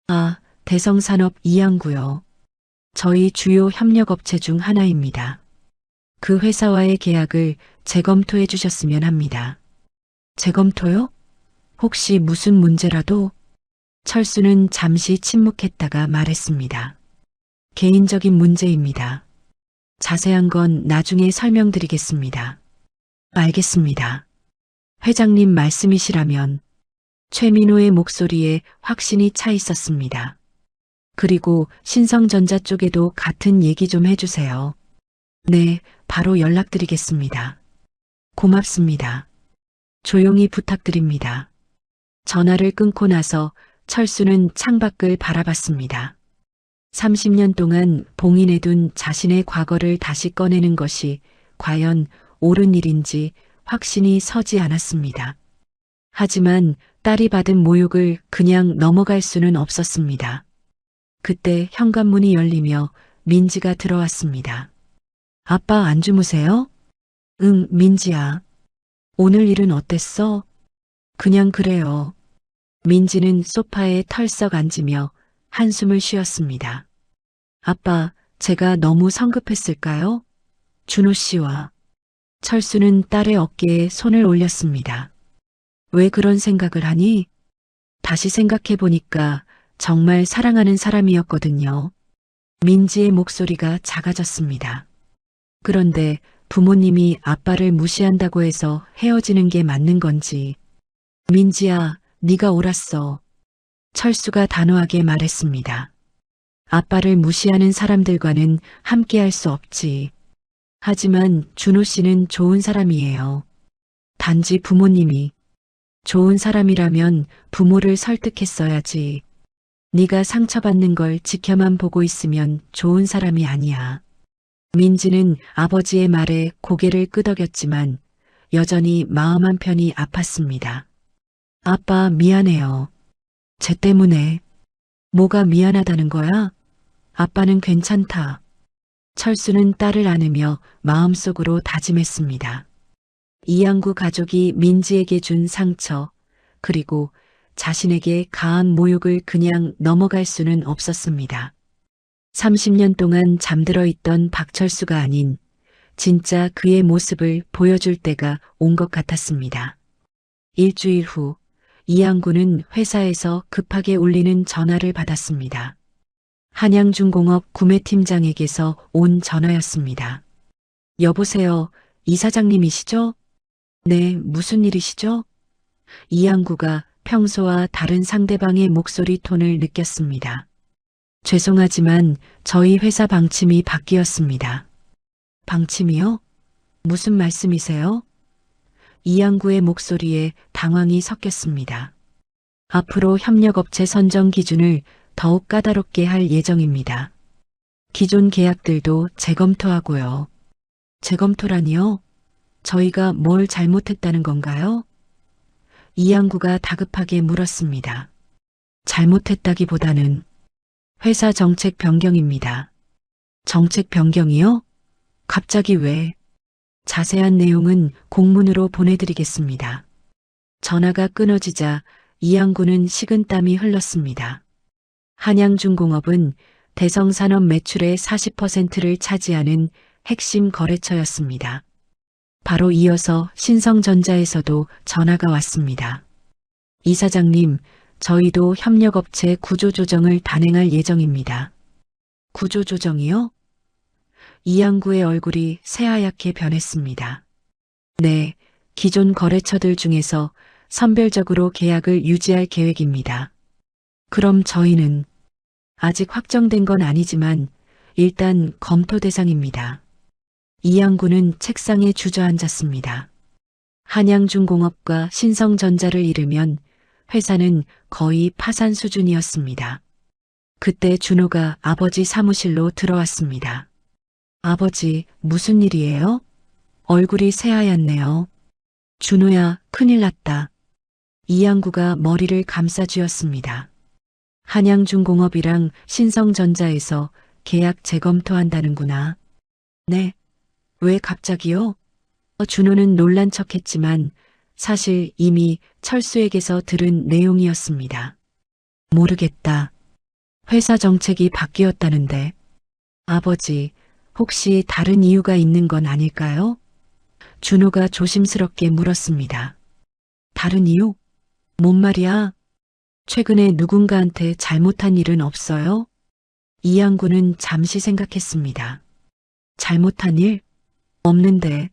아, 대성산업 이양구요. 저희 주요 협력업체 중 하나입니다. 그 회사와의 계약을 재검토해 주셨으면 합니다. 재검토요? 혹시 무슨 문제라도? 철수는 잠시 침묵했다가 말했습니다. 개인적인 문제입니다. 자세한 건 나중에 설명드리겠습니다. 알겠습니다. 회장님 말씀이시라면. 최민호의 목소리에 확신이 차 있었습니다. 그리고 신성전자 쪽에도 같은 얘기 좀 해주세요. 네, 바로 연락드리겠습니다. 고맙습니다. 조용히 부탁드립니다. 전화를 끊고 나서 철수는 창밖을 바라봤습니다. 30년 동안 봉인해둔 자신의 과거를 다시 꺼내는 것이 과연 옳은 일인지 확신이 서지 않았습니다. 하지만 딸이 받은 모욕을 그냥 넘어갈 수는 없었습니다. 그때 현관문이 열리며 민지가 들어왔습니다. 아빠 안 주무세요? 응, 민지야. 오늘 일은 어땠어? 그냥 그래요. 민지는 소파에 털썩 앉으며 한숨을 쉬었습니다. 아빠, 제가 너무 성급했을까요? 준호 씨와 철수는 딸의 어깨에 손을 올렸습니다. 왜 그런 생각을 하니? 다시 생각해 보니까 정말 사랑하는 사람이었거든요. 민지의 목소리가 작아졌습니다. 그런데 부모님이 아빠를 무시한다고 해서 헤어지는 게 맞는 건지. 민지야, 네가 옳았어. 철수가 단호하게 말했습니다. 아빠를 무시하는 사람들과는 함께할 수 없지. 하지만 준호 씨는 좋은 사람이에요. 단지 부모님이 좋은 사람이라면 부모를 설득했어야지. 네가 상처받는 걸 지켜만 보고 있으면 좋은 사람이 아니야. 민지는 아버지의 말에 고개를 끄덕였지만 여전히 마음 한편이 아팠습니다. 아빠 미안해요. 쟤 때문에. 뭐가 미안하다는 거야? 아빠는 괜찮다. 철수는 딸을 안으며 마음속으로 다짐했습니다. 이양구 가족이 민지에게 준 상처, 그리고 자신에게 가한 모욕을 그냥 넘어갈 수는 없었습니다. 30년 동안 잠들어 있던 박철수가 아닌 진짜 그의 모습을 보여줄 때가 온 것 같았습니다. 일주일 후 이양구는 회사에서 급하게 울리는 전화를 받았습니다. 한양중공업 구매팀장에게서 온 전화였습니다. 여보세요, 이사장님이시죠? 네, 무슨 일이시죠? 이양구가 평소와 다른 상대방의 목소리 톤을 느꼈습니다. 죄송하지만 저희 회사 방침이 바뀌었습니다. 방침이요? 무슨 말씀이세요? 이양구의 목소리에 당황이 섞였습니다. 앞으로 협력업체 선정 기준을 더욱 까다롭게 할 예정입니다. 기존 계약들도 재검토하고요. 재검토라니요? 저희가 뭘 잘못했다는 건가요? 이양구가 다급하게 물었습니다. 잘못했다기보다는 회사 정책 변경입니다. 정책 변경이요? 갑자기 왜? 자세한 내용은 공문으로 보내드리겠습니다. 전화가 끊어지자 이양구는 식은땀이 흘렀습니다. 한양중공업은 대성산업 매출의 40%를 차지하는 핵심 거래처였습니다. 바로 이어서 신성전자에서도 전화가 왔습니다. 이사장님, 저희도 협력업체 구조조정을 단행할 예정입니다. 구조조정이요? 이양구의 얼굴이 새하얗게 변했습니다. 네, 기존 거래처들 중에서 선별적으로 계약을 유지할 계획입니다. 그럼 저희는 아직 확정된 건 아니지만 일단 검토 대상입니다. 이양구는 책상에 주저앉았습니다. 한양중공업과 신성전자를 잃으면 회사는 거의 파산 수준이었습니다. 그때 준호가 아버지 사무실로 들어왔습니다. 아버지, 무슨 일이에요? 얼굴이 새하얗네요. 준호야, 큰일 났다. 이양구가 머리를 감싸쥐었습니다. 한양중공업이랑 신성전자에서 계약 재검토한다는구나. 네. 왜 갑자기요? 준호는 놀란 척했지만 사실 이미 철수에게서 들은 내용이었습니다. 모르겠다. 회사 정책이 바뀌었다는데. 아버지, 혹시 다른 이유가 있는 건 아닐까요? 준호가 조심스럽게 물었습니다. 다른 이유? 뭔 말이야? 최근에 누군가한테 잘못한 일은 없어요? 이양구는 잠시 생각했습니다. 잘못한 일? 없는데.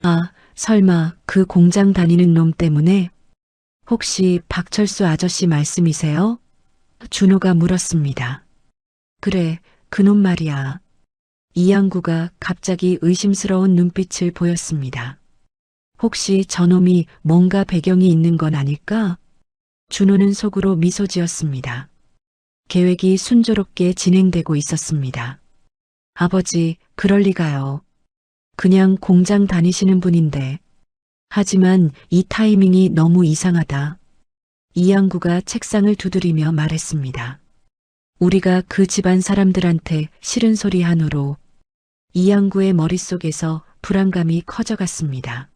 아, 설마 그 공장 다니는 놈 때문에? 혹시 박철수 아저씨 말씀이세요? 준호가 물었습니다. 그래, 그놈 말이야. 이양구가 갑자기 의심스러운 눈빛을 보였습니다. 혹시 저놈이 뭔가 배경이 있는 건 아닐까? 준호는 속으로 미소 지었습니다. 계획이 순조롭게 진행되고 있었습니다. 아버지, 그럴 리가요. 그냥 공장 다니시는 분인데. 하지만 이 타이밍이 너무 이상하다. 이양구가 책상을 두드리며 말했습니다. 우리가 그 집안 사람들한테 싫은 소리 한 후로 이양구의 머릿속에서 불안감이 커져갔습니다.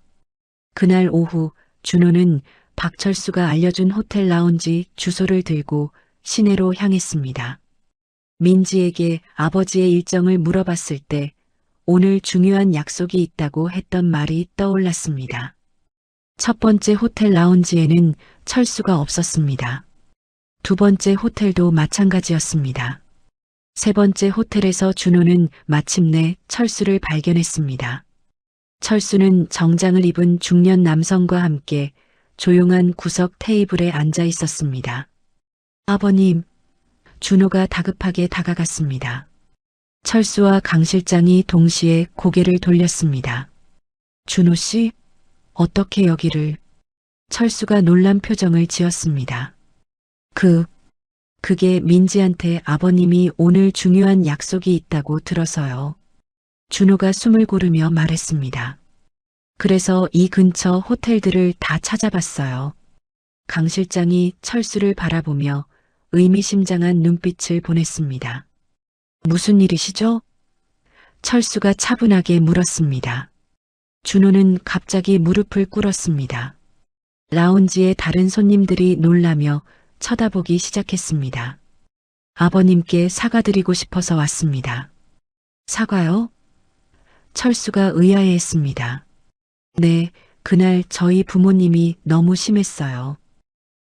그날 오후 준호는 박철수가 알려준 호텔 라운지 주소를 들고 시내로 향했습니다. 민지에게 아버지의 일정을 물어봤을 때 오늘 중요한 약속이 있다고 했던 말이 떠올랐습니다. 첫 번째 호텔 라운지에는 철수가 없었습니다. 두 번째 호텔도 마찬가지였습니다. 세 번째 호텔에서 준호는 마침내 철수를 발견했습니다. 철수는 정장을 입은 중년 남성과 함께 조용한 구석 테이블에 앉아 있었습니다. 아버님, 준호가 다급하게 다가갔습니다. 철수와 강 실장이 동시에 고개를 돌렸습니다. 준호 씨, 어떻게 여기를? 철수가 놀란 표정을 지었습니다. 그게 민지한테 아버님이 오늘 중요한 약속이 있다고 들어서요. 준호가 숨을 고르며 말했습니다. 그래서 이 근처 호텔들을 다 찾아봤어요. 강 실장이 철수를 바라보며 의미심장한 눈빛을 보냈습니다. 무슨 일이시죠? 철수가 차분하게 물었습니다. 준호는 갑자기 무릎을 꿇었습니다. 라운지의 다른 손님들이 놀라며 쳐다보기 시작했습니다. 아버님께 사과드리고 싶어서 왔습니다. 사과요? 철수가 의아해했습니다. 네, 그날 저희 부모님이 너무 심했어요.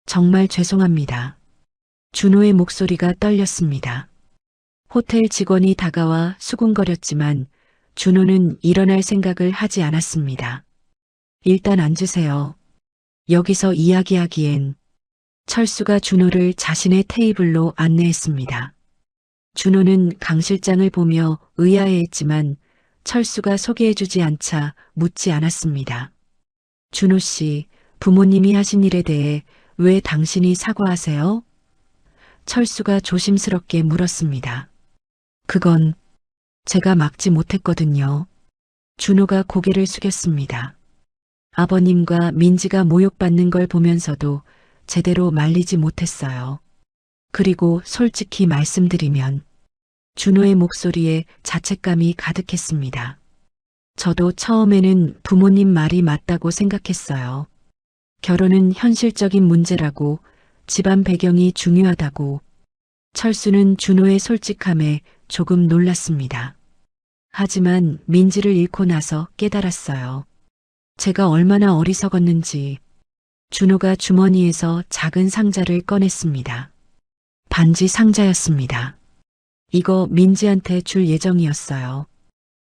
정말 죄송합니다. 준호의 목소리가 떨렸습니다. 호텔 직원이 다가와 수군거렸지만 준호는 일어날 생각을 하지 않았습니다. 일단 앉으세요. 여기서 이야기하기엔. 철수가 준호를 자신의 테이블로 안내했습니다. 준호는 강 실장을 보며 의아해했지만 철수가 소개해주지 않자 묻지 않았습니다. 준호 씨, 부모님이 하신 일에 대해 왜 당신이 사과하세요? 철수가 조심스럽게 물었습니다. 그건 제가 막지 못했거든요. 준호가 고개를 숙였습니다. 아버님과 민지가 모욕받는 걸 보면서도 제대로 말리지 못했어요. 그리고 솔직히 말씀드리면 준호의 목소리에 자책감이 가득했습니다. 저도 처음에는 부모님 말이 맞다고 생각했어요. 결혼은 현실적인 문제라고, 집안 배경이 중요하다고. 철수는 준호의 솔직함에 조금 놀랐습니다. 하지만 민지를 잃고 나서 깨달았어요. 제가 얼마나 어리석었는지. 준호가 주머니에서 작은 상자를 꺼냈습니다. 반지 상자였습니다. 이거 민지한테 줄 예정이었어요.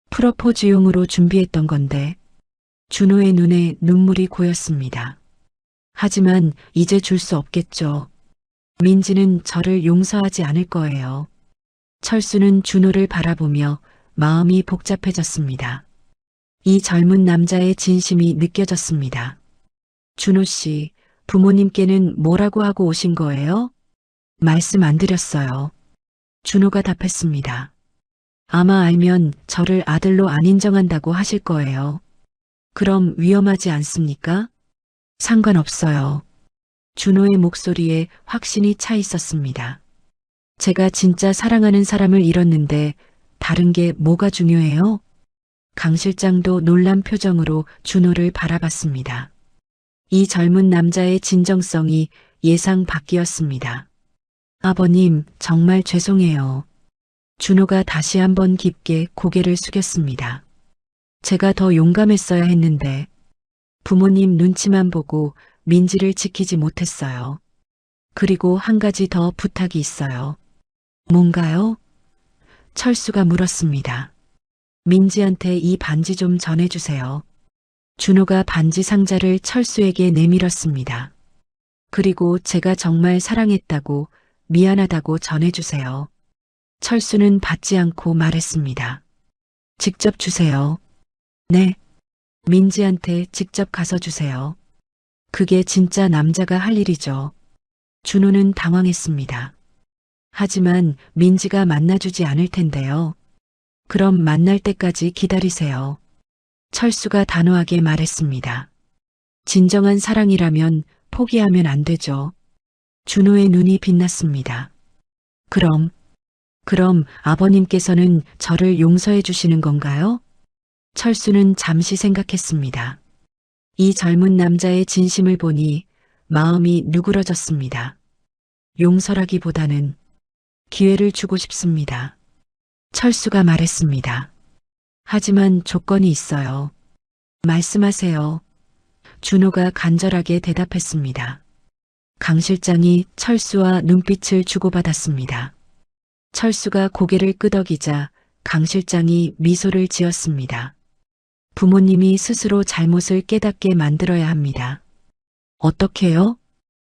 프로포즈용으로 준비했던 건데. 준호의 눈에 눈물이 고였습니다. 하지만 이제 줄 수 없겠죠. 민지는 저를 용서하지 않을 거예요. 철수는 준호를 바라보며 마음이 복잡해졌습니다. 이 젊은 남자의 진심이 느껴졌습니다. 준호 씨, 부모님께는 뭐라고 하고 오신 거예요? 말씀 안 드렸어요. 준호가 답했습니다. 아마 알면 저를 아들로 안 인정한다고 하실 거예요. 그럼 위험하지 않습니까? 상관없어요. 준호의 목소리에 확신이 차 있었습니다. 제가 진짜 사랑하는 사람을 잃었는데 다른 게 뭐가 중요해요? 강 실장도 놀란 표정으로 준호를 바라봤습니다. 이 젊은 남자의 진정성이 예상 밖이었습니다. 아버님, 정말 죄송해요. 준호가 다시 한번 깊게 고개를 숙였습니다. 제가 더 용감했어야 했는데 부모님 눈치만 보고 민지를 지키지 못했어요. 그리고 한 가지 더 부탁이 있어요. 뭔가요? 철수가 물었습니다. 민지한테 이 반지 좀 전해주세요. 준호가 반지 상자를 철수에게 내밀었습니다. 그리고 제가 정말 사랑했다고, 미안하다고 전해주세요. 철수는 받지 않고 말했습니다. 직접 주세요. 네. 민지한테 직접 가서 주세요. 그게 진짜 남자가 할 일이죠. 준호는 당황했습니다. 하지만 민지가 만나주지 않을 텐데요. 그럼 만날 때까지 기다리세요. 철수가 단호하게 말했습니다. 진정한 사랑이라면 포기하면 안 되죠. 준호의 눈이 빛났습니다. 그럼 아버님께서는 저를 용서해 주시는 건가요? 철수는 잠시 생각했습니다. 이 젊은 남자의 진심을 보니 마음이 누그러졌습니다. 용서라기보다는 기회를 주고 싶습니다. 철수가 말했습니다. 하지만 조건이 있어요. 말씀하세요. 준호가 간절하게 대답했습니다. 강 실장이 철수와 눈빛을 주고받았습니다. 철수가 고개를 끄덕이자 강 실장이 미소를 지었습니다. 부모님이 스스로 잘못을 깨닫게 만들어야 합니다. 어떻게요?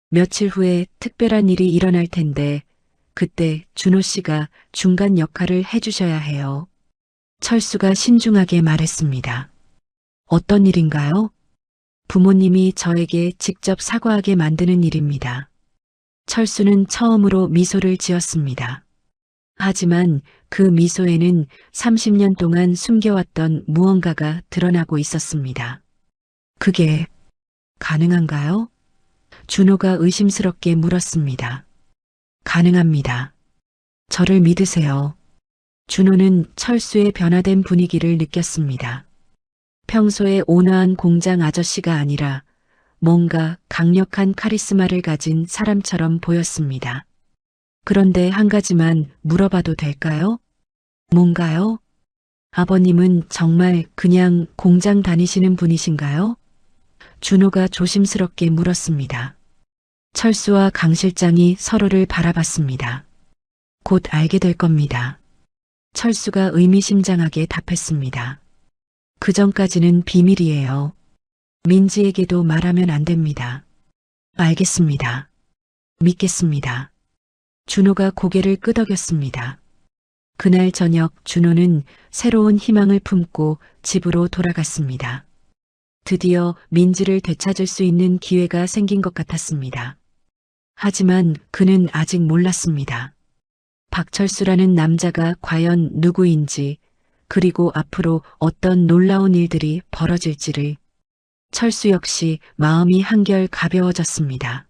며칠 후에 특별한 일이 일어날 텐데 그때 준호 씨가 중간 역할을 해주셔야 해요. 철수가 신중하게 말했습니다. 어떤 일인가요? 부모님이 저에게 직접 사과하게 만드는 일입니다. 철수는 처음으로 미소를 지었습니다. 하지만 그 미소에는 30년 동안 숨겨왔던 무언가가 드러나고 있었습니다. 그게 가능한가요? 준호가 의심스럽게 물었습니다. 가능합니다. 저를 믿으세요. 준호는 철수의 변화된 분위기를 느꼈습니다. 평소에 온화한 공장 아저씨가 아니라 뭔가 강력한 카리스마를 가진 사람처럼 보였습니다. 그런데 한 가지만 물어봐도 될까요? 뭔가요? 아버님은 정말 그냥 공장 다니시는 분이신가요? 준호가 조심스럽게 물었습니다. 철수와 강 실장이 서로를 바라봤습니다. 곧 알게 될 겁니다. 철수가 의미심장하게 답했습니다. 그 전까지는 비밀이에요. 민지에게도 말하면 안 됩니다. 알겠습니다. 믿겠습니다. 준호가 고개를 끄덕였습니다. 그날 저녁 준호는 새로운 희망을 품고 집으로 돌아갔습니다. 드디어 민지를 되찾을 수 있는 기회가 생긴 것 같았습니다. 하지만 그는 아직 몰랐습니다. 박철수라는 남자가 과연 누구인지, 그리고 앞으로 어떤 놀라운 일들이 벌어질지를. 철수 역시 마음이 한결 가벼워졌습니다.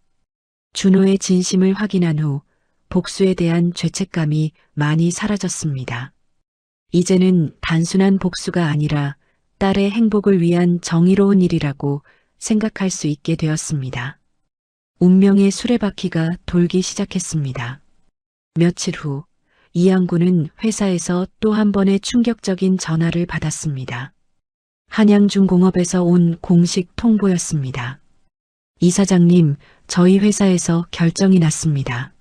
준호의 진심을 확인한 후 복수에 대한 죄책감이 많이 사라졌습니다. 이제는 단순한 복수가 아니라 딸의 행복을 위한 정의로운 일이라고 생각할 수 있게 되었습니다. 운명의 수레바퀴가 돌기 시작했습니다. 며칠 후 이양구는 회사에서 또 한 번의 충격적인 전화를 받았습니다. 한양중공업에서 온 공식 통보였습니다. 이사장님, 저희 회사에서 결정이 났습니다.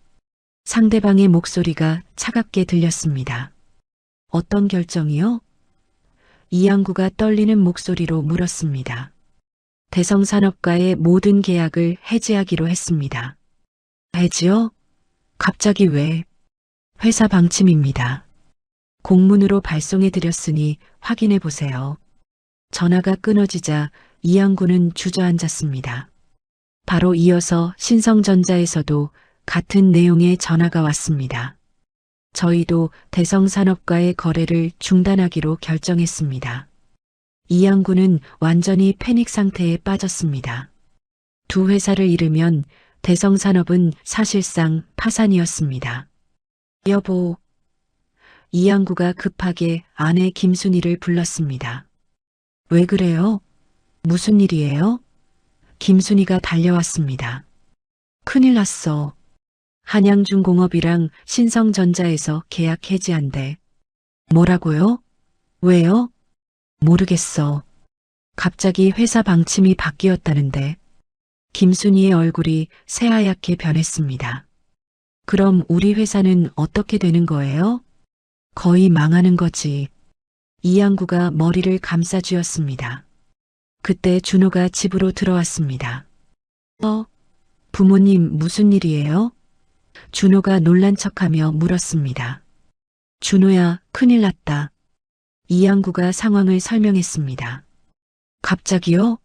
상대방의 목소리가 차갑게 들렸습니다. 어떤 결정이요? 이양구가 떨리는 목소리로 물었습니다. 대성산업과의 모든 계약을 해지하기로 했습니다. 해지요? 갑자기 왜? 회사 방침입니다. 공문으로 발송해 드렸으니 확인해 보세요. 전화가 끊어지자 이양구는 주저앉았습니다. 바로 이어서 신성전자에서도 같은 내용의 전화가 왔습니다. 저희도 대성산업과의 거래를 중단하기로 결정했습니다. 이양구는 완전히 패닉 상태에 빠졌습니다. 두 회사를 잃으면 대성산업은 사실상 파산이었습니다. 여보, 이양구가 급하게 아내 김순희를 불렀습니다. 왜 그래요? 무슨 일이에요? 김순희가 달려왔습니다. 큰일 났어. 한양중공업이랑 신성전자에서 계약 해지한대. 뭐라고요? 왜요? 모르겠어. 갑자기 회사 방침이 바뀌었다는데. 김순희의 얼굴이 새하얗게 변했습니다. 그럼 우리 회사는 어떻게 되는 거예요? 거의 망하는 거지. 이양구가 머리를 감싸쥐었습니다. 그때 준호가 집으로 들어왔습니다. 부모님 무슨 일이에요? 준호가 놀란 척하며 물었습니다. 준호야, 큰일 났다. 이양구가 상황을 설명했습니다. 갑자기요?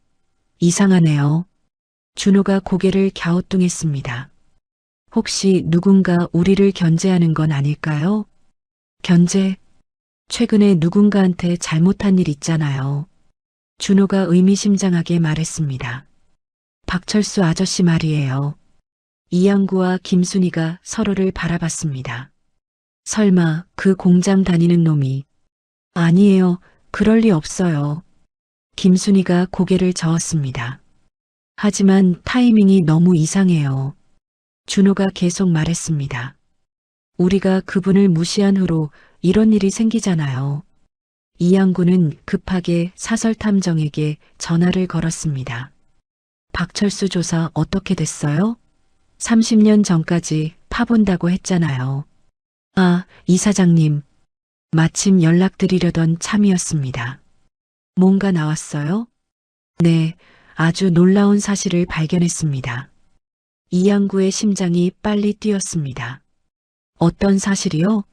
이상하네요. 준호가 고개를 갸우뚱했습니다. 혹시 누군가 우리를 견제하는 건 아닐까요? 견제? 최근에 누군가한테 잘못한 일 있잖아요. 준호가 의미심장하게 말했습니다. 박철수 아저씨 말이에요. 이양구와 김순희가 서로를 바라봤습니다. 설마 그 공장 다니는 놈이. 아니에요. 그럴 리 없어요. 김순희가 고개를 저었습니다. 하지만 타이밍이 너무 이상해요. 준호가 계속 말했습니다. 우리가 그분을 무시한 후로 이런 일이 생기잖아요. 이양구는 급하게 사설탐정에게 전화를 걸었습니다. 박철수 조사 어떻게 됐어요? 30년 전까지 파본다고 했잖아요. 아, 이사장님. 마침 연락드리려던 참이었습니다. 뭔가 나왔어요? 네, 아주 놀라운 사실을 발견했습니다. 이양구의 심장이 빨리 뛰었습니다. 어떤 사실이요?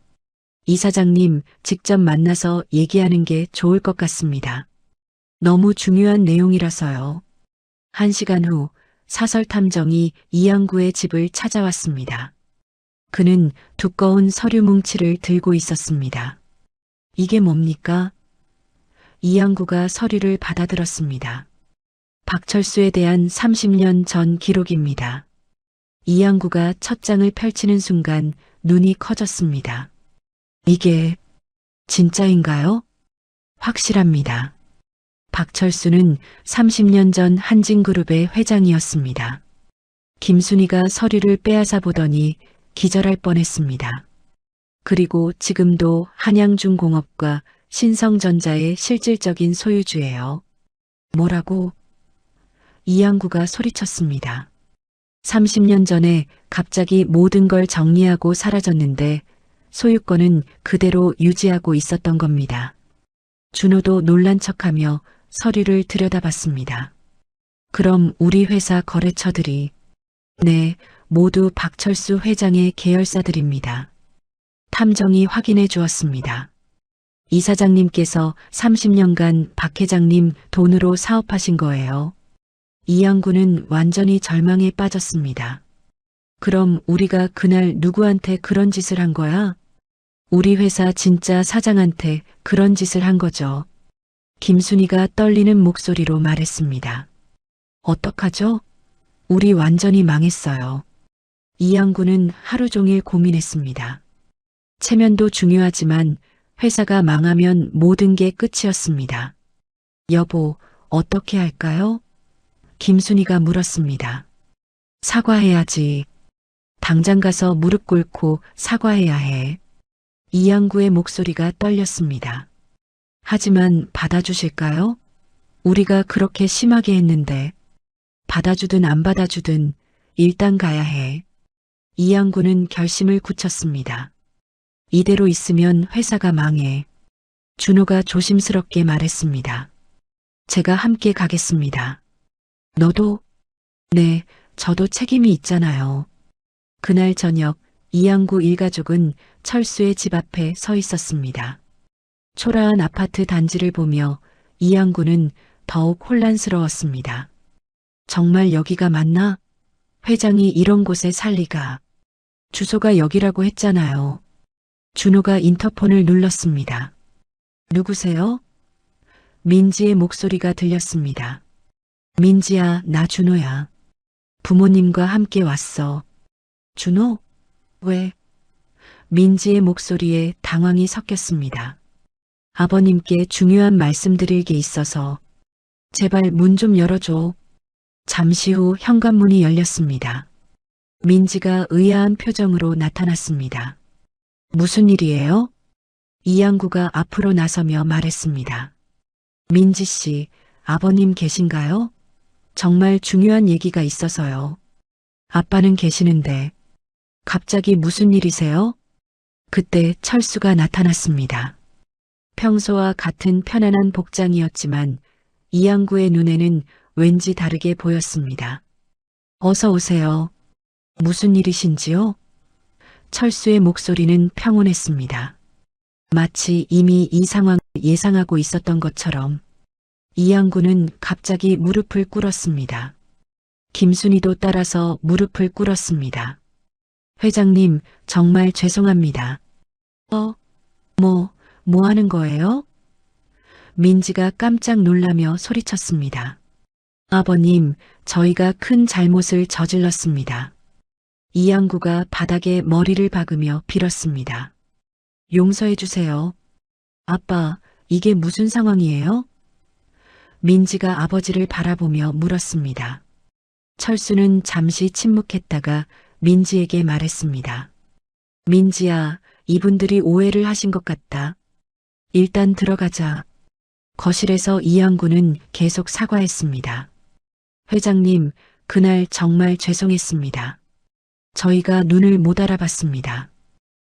이사장님, 직접 만나서 얘기하는 게 좋을 것 같습니다. 너무 중요한 내용이라서요. 1시간 후 사설탐정이 이양구의 집을 찾아왔습니다. 그는 두꺼운 서류 뭉치를 들고 있었습니다. 이게 뭡니까? 이양구가 서류를 받아들었습니다. 박철수에 대한 30년 전 기록입니다. 이양구가 첫 장을 펼치는 순간 눈이 커졌습니다. 이게 진짜인가요? 확실합니다. 박철수는 30년 전 한진그룹의 회장이었습니다. 김순희가 서류를 빼앗아 보더니 기절할 뻔했습니다. 그리고 지금도 한양중공업과 신성전자의 실질적인 소유주예요. 뭐라고? 이양구가 소리쳤습니다. 30년 전에 갑자기 모든 걸 정리하고 사라졌는데 소유권은 그대로 유지하고 있었던 겁니다. 준호도 놀란 척하며 서류를 들여다봤습니다. 그럼 우리 회사 거래처들이 네, 모두 박철수 회장의 계열사들입니다. 탐정이 확인해 주었습니다. 이사장님께서 30년간 박 회장님 돈으로 사업하신 거예요. 이양구는 완전히 절망에 빠졌습니다. 그럼 우리가 그날 누구한테 그런 짓을 한 거야? 우리 회사 진짜 사장한테 그런 짓을 한 거죠. 김순희가 떨리는 목소리로 말했습니다. 어떡하죠? 우리 완전히 망했어요. 이양구는 하루 종일 고민했습니다. 체면도 중요하지만 회사가 망하면 모든 게 끝이었습니다. 여보, 어떻게 할까요? 김순희가 물었습니다. 사과해야지. 당장 가서 무릎 꿇고 사과해야 해. 이양구의 목소리가 떨렸습니다. 하지만 받아주실까요? 우리가 그렇게 심하게 했는데 받아주든 안 받아주든 일단 가야 해. 이양구는 결심을 굳혔습니다. 이대로 있으면 회사가 망해. 준호가 조심스럽게 말했습니다. 제가 함께 가겠습니다. 너도? 네, 저도 책임이 있잖아요. 그날 저녁 이양구 일가족은 철수의 집 앞에 서 있었습니다. 초라한 아파트 단지를 보며 이양구는 더욱 혼란스러웠습니다. 정말 여기가 맞나? 회장이 이런 곳에 살 리가. 주소가 여기라고 했잖아요. 준호가 인터폰을 눌렀습니다. 누구세요? 민지의 목소리가 들렸습니다. 민지야, 나 준호야. 부모님과 함께 왔어. 준호? 왜? 민지의 목소리에 당황이 섞였습니다. 아버님께 중요한 말씀드릴 게 있어서 제발 문 좀 열어줘. 잠시 후 현관문이 열렸습니다. 민지가 의아한 표정으로 나타났습니다. 무슨 일이에요? 이양구가 앞으로 나서며 말했습니다. 민지 씨, 아버님 계신가요? 정말 중요한 얘기가 있어서요. 아빠는 계시는데 갑자기 무슨 일이세요? 그때 철수가 나타났습니다. 평소와 같은 편안한 복장이었지만 이양구의 눈에는 왠지 다르게 보였습니다. 어서 오세요. 무슨 일이신지요? 철수의 목소리는 평온했습니다. 마치 이미 이 상황을 예상하고 있었던 것처럼. 이양구는 갑자기 무릎을 꿇었습니다. 김순희도 따라서 무릎을 꿇었습니다. 회장님, 정말 죄송합니다. 뭐 하는 거예요? 민지가 깜짝 놀라며 소리쳤습니다. 아버님, 저희가 큰 잘못을 저질렀습니다. 이양구가 바닥에 머리를 박으며 빌었습니다. 용서해 주세요. 아빠, 이게 무슨 상황이에요? 민지가 아버지를 바라보며 물었습니다. 철수는 잠시 침묵했다가 민지에게 말했습니다. 민지야, 이분들이 오해를 하신 것 같다. 일단 들어가자. 거실에서 이양구는 계속 사과했습니다. 회장님, 그날 정말 죄송했습니다. 저희가 눈을 못 알아봤습니다.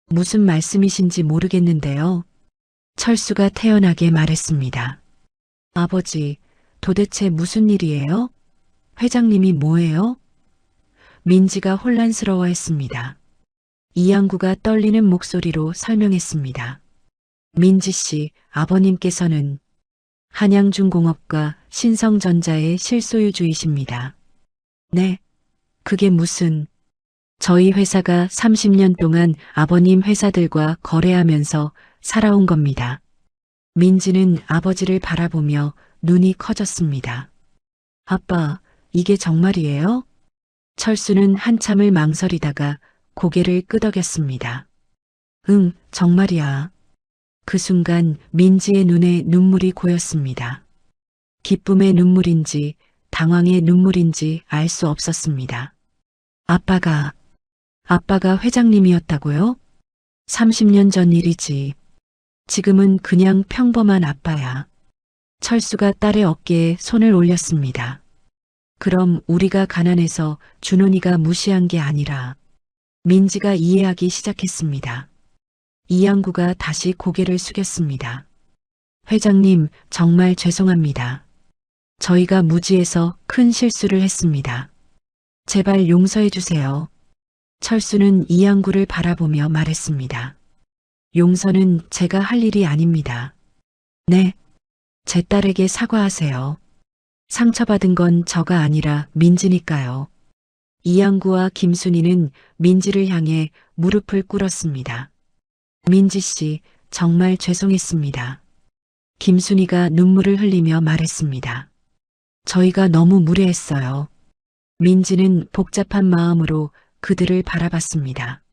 무슨 말씀이신지 모르겠는데요. 철수가 태연하게 말했습니다. 아버지, 도대체 무슨 일이에요? 회장님이 뭐예요? 민지가 혼란스러워했습니다. 이양구가 떨리는 목소리로 설명했습니다. 민지 씨, 아버님께서는 한양중공업과 신성전자의 실소유주이십니다. 네, 그게 무슨... 저희 회사가 30년 동안 아버님 회사들과 거래하면서 살아온 겁니다. 민지는 아버지를 바라보며 눈이 커졌습니다. 아빠, 이게 정말이에요? 철수는 한참을 망설이다가 고개를 끄덕였습니다. 응, 정말이야. 그 순간 민지의 눈에 눈물이 고였습니다. 기쁨의 눈물인지 당황의 눈물인지 알 수 없었습니다. 아빠가 회장님이었다고요? 30년 전 일이지. 지금은 그냥 평범한 아빠야. 철수가 딸의 어깨에 손을 올렸습니다. 그럼 우리가 가난해서 준원이가 무시한 게 아니라 민지가 이해하기 시작했습니다. 이양구가 다시 고개를 숙였습니다. 회장님, 정말 죄송합니다. 저희가 무지해서 큰 실수를 했습니다. 제발 용서해 주세요. 철수는 이양구를 바라보며 말했습니다. 용서는 제가 할 일이 아닙니다. 네, 제 딸에게 사과하세요. 상처받은 건 저가 아니라 민지니까요. 이양구와 김순희는 민지를 향해 무릎을 꿇었습니다. 민지 씨, 정말 죄송했습니다. 김순희가 눈물을 흘리며 말했습니다. 저희가 너무 무례했어요. 민지는 복잡한 마음으로 그들을 바라봤습니다.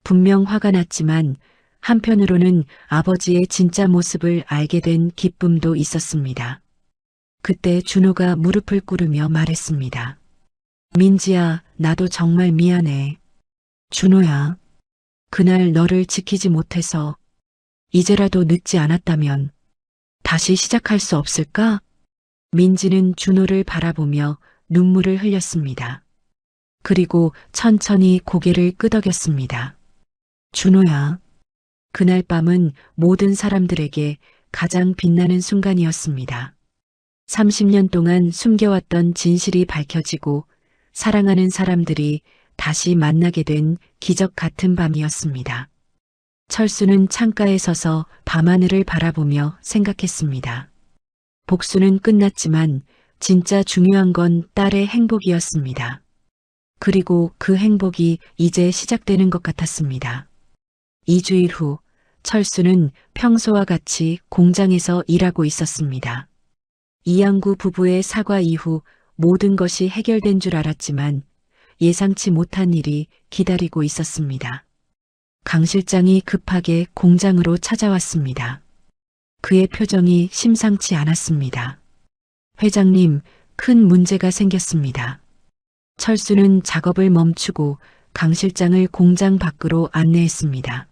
분명 화가 났지만 한편으로는 아버지의 진짜 모습을 알게 된 기쁨도 있었습니다. 그때 준호가 무릎을 꿇으며 말했습니다. 민지야, 나도 정말 미안해. 준호야, 그날 너를 지키지 못해서 이제라도 늦지 않았다면 다시 시작할 수 없을까? 민지는 준호를 바라보며 눈물을 흘렸습니다. 그리고 천천히 고개를 끄덕였습니다. 준호야, 그날 밤은 모든 사람들에게 가장 빛나는 순간이었습니다. 30년 동안 숨겨왔던 진실이 밝혀지고 사랑하는 사람들이 다시 만나게 된 기적 같은 밤이었습니다. 철수는 창가에 서서 밤하늘을 바라보며 생각했습니다. 복수는 끝났지만 진짜 중요한 건 딸의 행복이었습니다. 그리고 그 행복이 이제 시작되는 것 같았습니다. 2주일 후 철수는 평소와 같이 공장에서 일하고 있었습니다. 이양구 부부의 사과 이후 모든 것이 해결된 줄 알았지만 예상치 못한 일이 기다리고 있었습니다. 강 실장이 급하게 공장으로 찾아왔습니다. 그의 표정이 심상치 않았습니다. 회장님, 큰 문제가 생겼습니다. 철수는 작업을 멈추고 강 실장을 공장 밖으로 안내했습니다.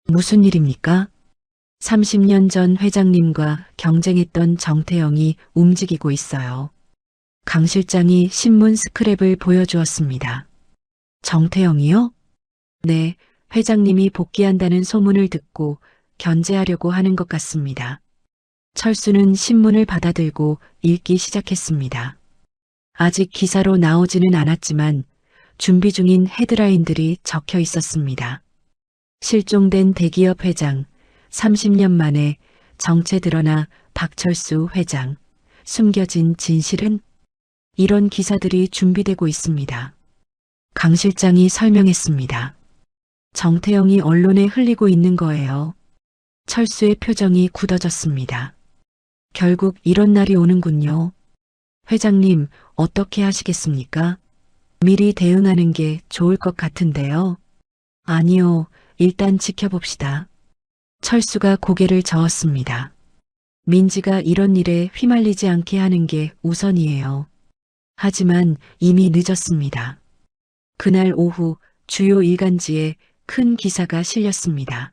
무슨 일입니까? 30년 전 회장님과 경쟁했던 정태영이 움직이고 있어요. 강 실장이 신문 스크랩을 보여주었습니다. 정태영이요? 네, 회장님이 복귀한다는 소문을 듣고 견제하려고 하는 것 같습니다. 철수는 신문을 받아들고 읽기 시작했습니다. 아직 기사로 나오지는 않았지만 준비 중인 헤드라인들이 적혀 있었습니다. 실종된 대기업 회장, 30년 만에 정체 드러나 박철수 회장, 숨겨진 진실은? 이런 기사들이 준비되고 있습니다. 강 실장이 설명했습니다. 정태영이 언론에 흘리고 있는 거예요. 철수의 표정이 굳어졌습니다. 결국 이런 날이 오는군요. 회장님, 어떻게 하시겠습니까? 미리 대응하는 게 좋을 것 같은데요. 아니요, 일단 지켜봅시다. 철수가 고개를 저었습니다. 민지가 이런 일에 휘말리지 않게 하는 게 우선이에요. 하지만 이미 늦었습니다. 그날 오후 주요 일간지에 큰 기사가 실렸습니다.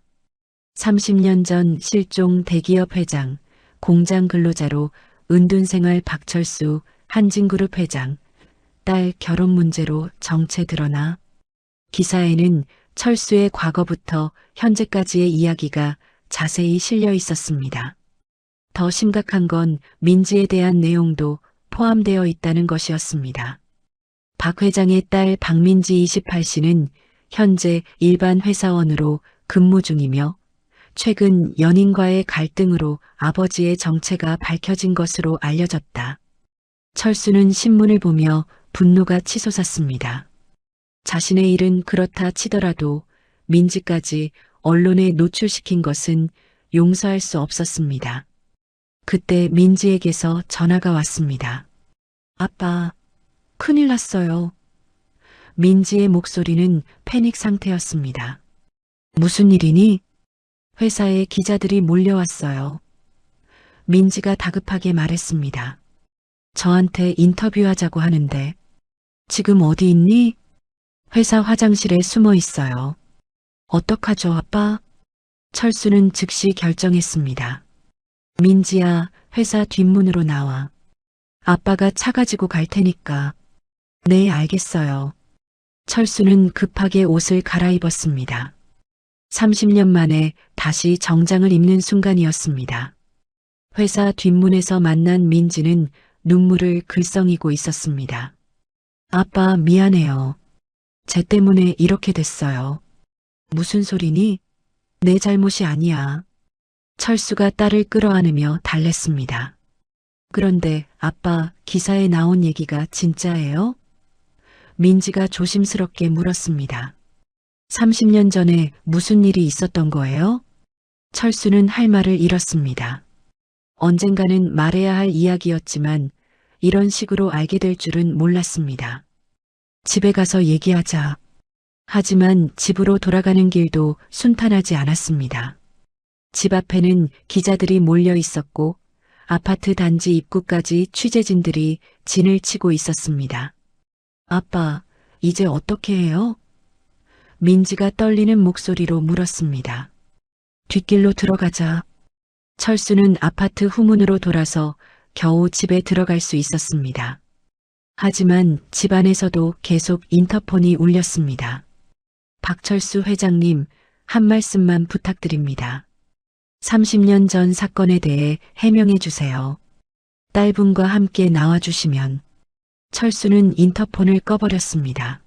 30년 전 실종 대기업 회장, 공장 근로자로 은둔생활 박철수 한진그룹 회장, 딸 결혼 문제로 정체 드러나. 기사에는 철수의 과거부터 현재까지의 이야기가 자세히 실려 있었습니다. 더 심각한 건 민지에 대한 내용도 포함되어 있다는 것이었습니다. 박 회장의 딸 박민지 28씨는 현재 일반 회사원으로 근무 중이며 최근 연인과의 갈등으로 아버지의 정체가 밝혀진 것으로 알려졌다. 철수는 신문을 보며 분노가 치솟았습니다. 자신의 일은 그렇다 치더라도 민지까지 언론에 노출시킨 것은 용서할 수 없었습니다. 그때 민지에게서 전화가 왔습니다. 아빠, 큰일 났어요. 민지의 목소리는 패닉 상태였습니다. 무슨 일이니? 회사에 기자들이 몰려왔어요. 민지가 다급하게 말했습니다. 저한테 인터뷰하자고 하는데 지금 어디 있니? 회사 화장실에 숨어 있어요. 어떡하죠, 아빠? 철수는 즉시 결정했습니다. 민지야, 회사 뒷문으로 나와. 아빠가 차 가지고 갈 테니까. 네, 알겠어요. 철수는 급하게 옷을 갈아입었습니다. 30년 만에 다시 정장을 입는 순간이었습니다. 회사 뒷문에서 만난 민지는 눈물을 글썽이고 있었습니다. 아빠, 미안해요. 쟤 때문에 이렇게 됐어요. 무슨 소리니? 내 잘못이 아니야. 철수가 딸을 끌어안으며 달랬습니다. 그런데 아빠, 기사에 나온 얘기가 진짜예요? 민지가 조심스럽게 물었습니다. 30년 전에 무슨 일이 있었던 거예요? 철수는 할 말을 잃었습니다. 언젠가는 말해야 할 이야기였지만 이런 식으로 알게 될 줄은 몰랐습니다. 집에 가서 얘기하자. 하지만 집으로 돌아가는 길도 순탄하지 않았습니다. 집 앞에는 기자들이 몰려 있었고 아파트 단지 입구까지 취재진들이 진을 치고 있었습니다. 아빠, 이제 어떻게 해요? 민지가 떨리는 목소리로 물었습니다. 뒷길로 들어가자. 철수는 아파트 후문으로 돌아서 겨우 집에 들어갈 수 있었습니다. 하지만 집 안에서도 계속 인터폰이 울렸습니다. 박철수 회장님, 한 말씀만 부탁드립니다. 30년 전 사건에 대해 해명해 주세요. 딸분과 함께 나와주시면. 철수는 인터폰을 꺼버렸습니다.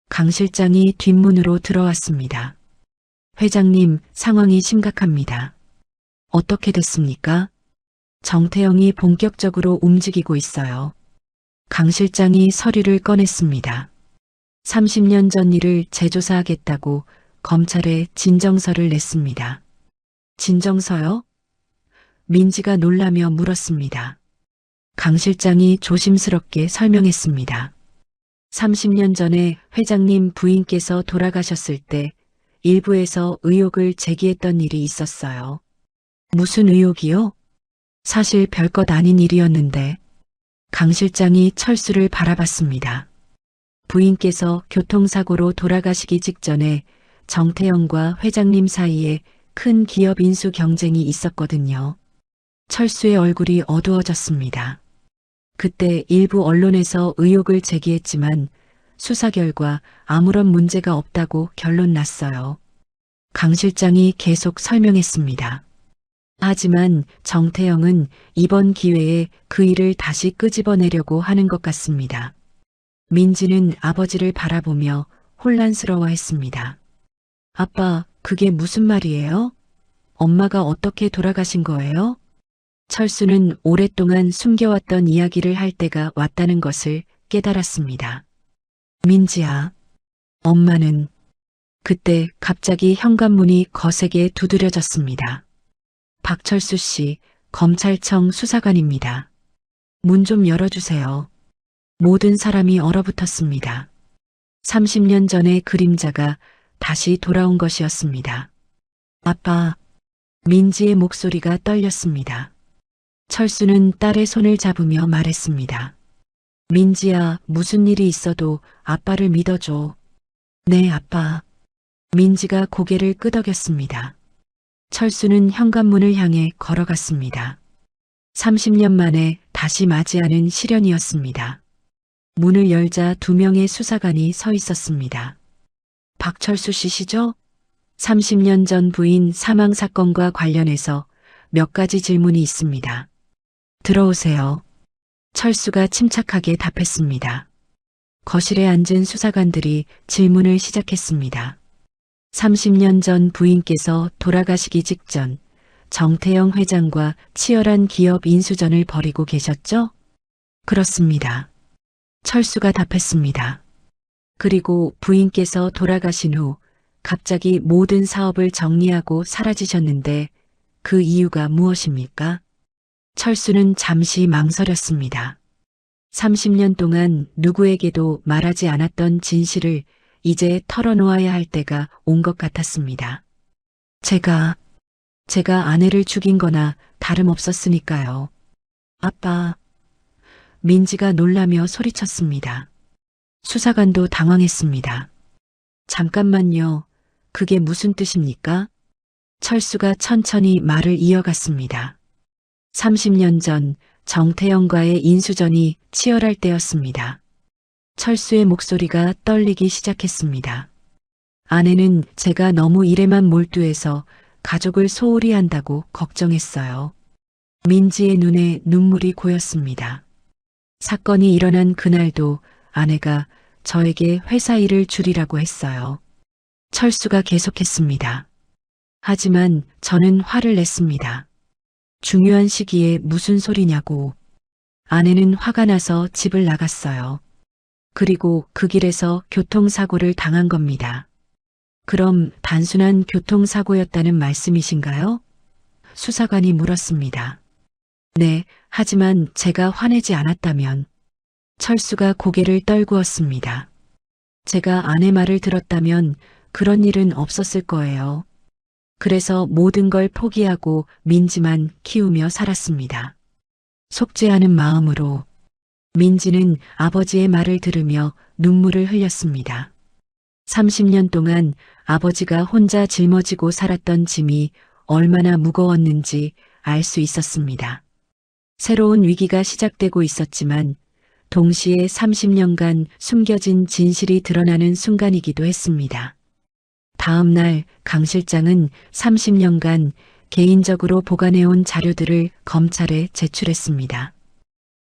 강 실장이 뒷문으로 들어왔습니다. 회장님, 상황이 심각합니다. 어떻게 됐습니까? 정태영이 본격적으로 움직이고 있어요. 강 실장이 서류를 꺼냈습니다. 30년 전 일을 재조사하겠다고 검찰에 진정서를 냈습니다. 진정서요? 민지가 놀라며 물었습니다. 강 실장이 조심스럽게 설명했습니다. 30년 전에 회장님 부인께서 돌아가셨을 때 일부에서 의혹을 제기했던 일이 있었어요. 무슨 의혹이요? 사실 별것 아닌 일이었는데. 강 실장이 철수를 바라봤습니다. 부인께서 교통사고로 돌아가시기 직전에 정태영과 회장님 사이에 큰 기업 인수 경쟁이 있었거든요. 철수의 얼굴이 어두워졌습니다. 그때 일부 언론에서 의혹을 제기했지만 수사 결과 아무런 문제가 없다고 결론 났어요. 강 실장이 계속 설명했습니다. 하지만 정태영은 이번 기회에 그 일을 다시 끄집어내려고 하는 것 같습니다. 민지는 아버지를 바라보며 혼란스러워했습니다. 아빠, 그게 무슨 말이에요? 엄마가 어떻게 돌아가신 거예요? 철수는 오랫동안 숨겨왔던 이야기를 할 때가 왔다는 것을 깨달았습니다. 민지야, 엄마는. 그때 갑자기 현관문이 거세게 두드려졌습니다. 박철수 씨, 검찰청 수사관입니다. 문 좀 열어주세요. 모든 사람이 얼어붙었습니다. 30년 전의 그림자가 다시 돌아온 것이었습니다. 아빠, 민지의 목소리가 떨렸습니다. 철수는 딸의 손을 잡으며 말했습니다. 민지야, 무슨 일이 있어도 아빠를 믿어줘. 네, 아빠. 민지가 고개를 끄덕였습니다. 철수는 현관문을 향해 걸어갔습니다. 30년 만에 다시 맞이하는 시련이었습니다. 문을 열자 2명의 수사관이 서 있었습니다. 박철수 씨시죠? 30년 전 부인 사망 사건과 관련해서 몇 가지 질문이 있습니다. 들어오세요. 철수가 침착하게 답했습니다. 거실에 앉은 수사관들이 질문을 시작했습니다. 30년 전 부인께서 돌아가시기 직전 정태영 회장과 치열한 기업 인수전을 벌이고 계셨죠? 그렇습니다. 철수가 답했습니다. 그리고 부인께서 돌아가신 후 갑자기 모든 사업을 정리하고 사라지셨는데 그 이유가 무엇입니까? 철수는 잠시 망설였습니다. 30년 동안 누구에게도 말하지 않았던 진실을 이제 털어놓아야 할 때가 온 것 같았습니다. 제가 아내를 죽인 거나 다름없었으니까요. 아빠. 민지가 놀라며 소리쳤습니다. 수사관도 당황했습니다. 잠깐만요. 그게 무슨 뜻입니까? 철수가 천천히 말을 이어갔습니다. 30년 전 정태영과의 인수전이 치열할 때였습니다. 철수의 목소리가 떨리기 시작했습니다. 아내는 제가 너무 일에만 몰두해서 가족을 소홀히 한다고 걱정했어요. 민지의 눈에 눈물이 고였습니다. 사건이 일어난 그날도 아내가 저에게 회사 일을 줄이라고 했어요. 철수가 계속했습니다. 하지만 저는 화를 냈습니다. 중요한 시기에 무슨 소리냐고. 아내는 화가 나서 집을 나갔어요. 그리고 그 길에서 교통사고를 당한 겁니다. 그럼 단순한 교통사고였다는 말씀이신가요? 수사관이 물었습니다. 네, 하지만 제가 화내지 않았다면. 철수가 고개를 떨구었습니다. 제가 아내 말을 들었다면 그런 일은 없었을 거예요. 그래서 모든 걸 포기하고 민지만 키우며 살았습니다. 속죄하는 마음으로. 민지는 아버지의 말을 들으며 눈물을 흘렸습니다. 30년 동안 아버지가 혼자 짊어지고 살았던 짐이 얼마나 무거웠는지 알 수 있었습니다. 새로운 위기가 시작되고 있었지만 동시에 30년간 숨겨진 진실이 드러나는 순간이기도 했습니다. 다음 날 강 실장은 30년간 개인적으로 보관해온 자료들을 검찰에 제출했습니다.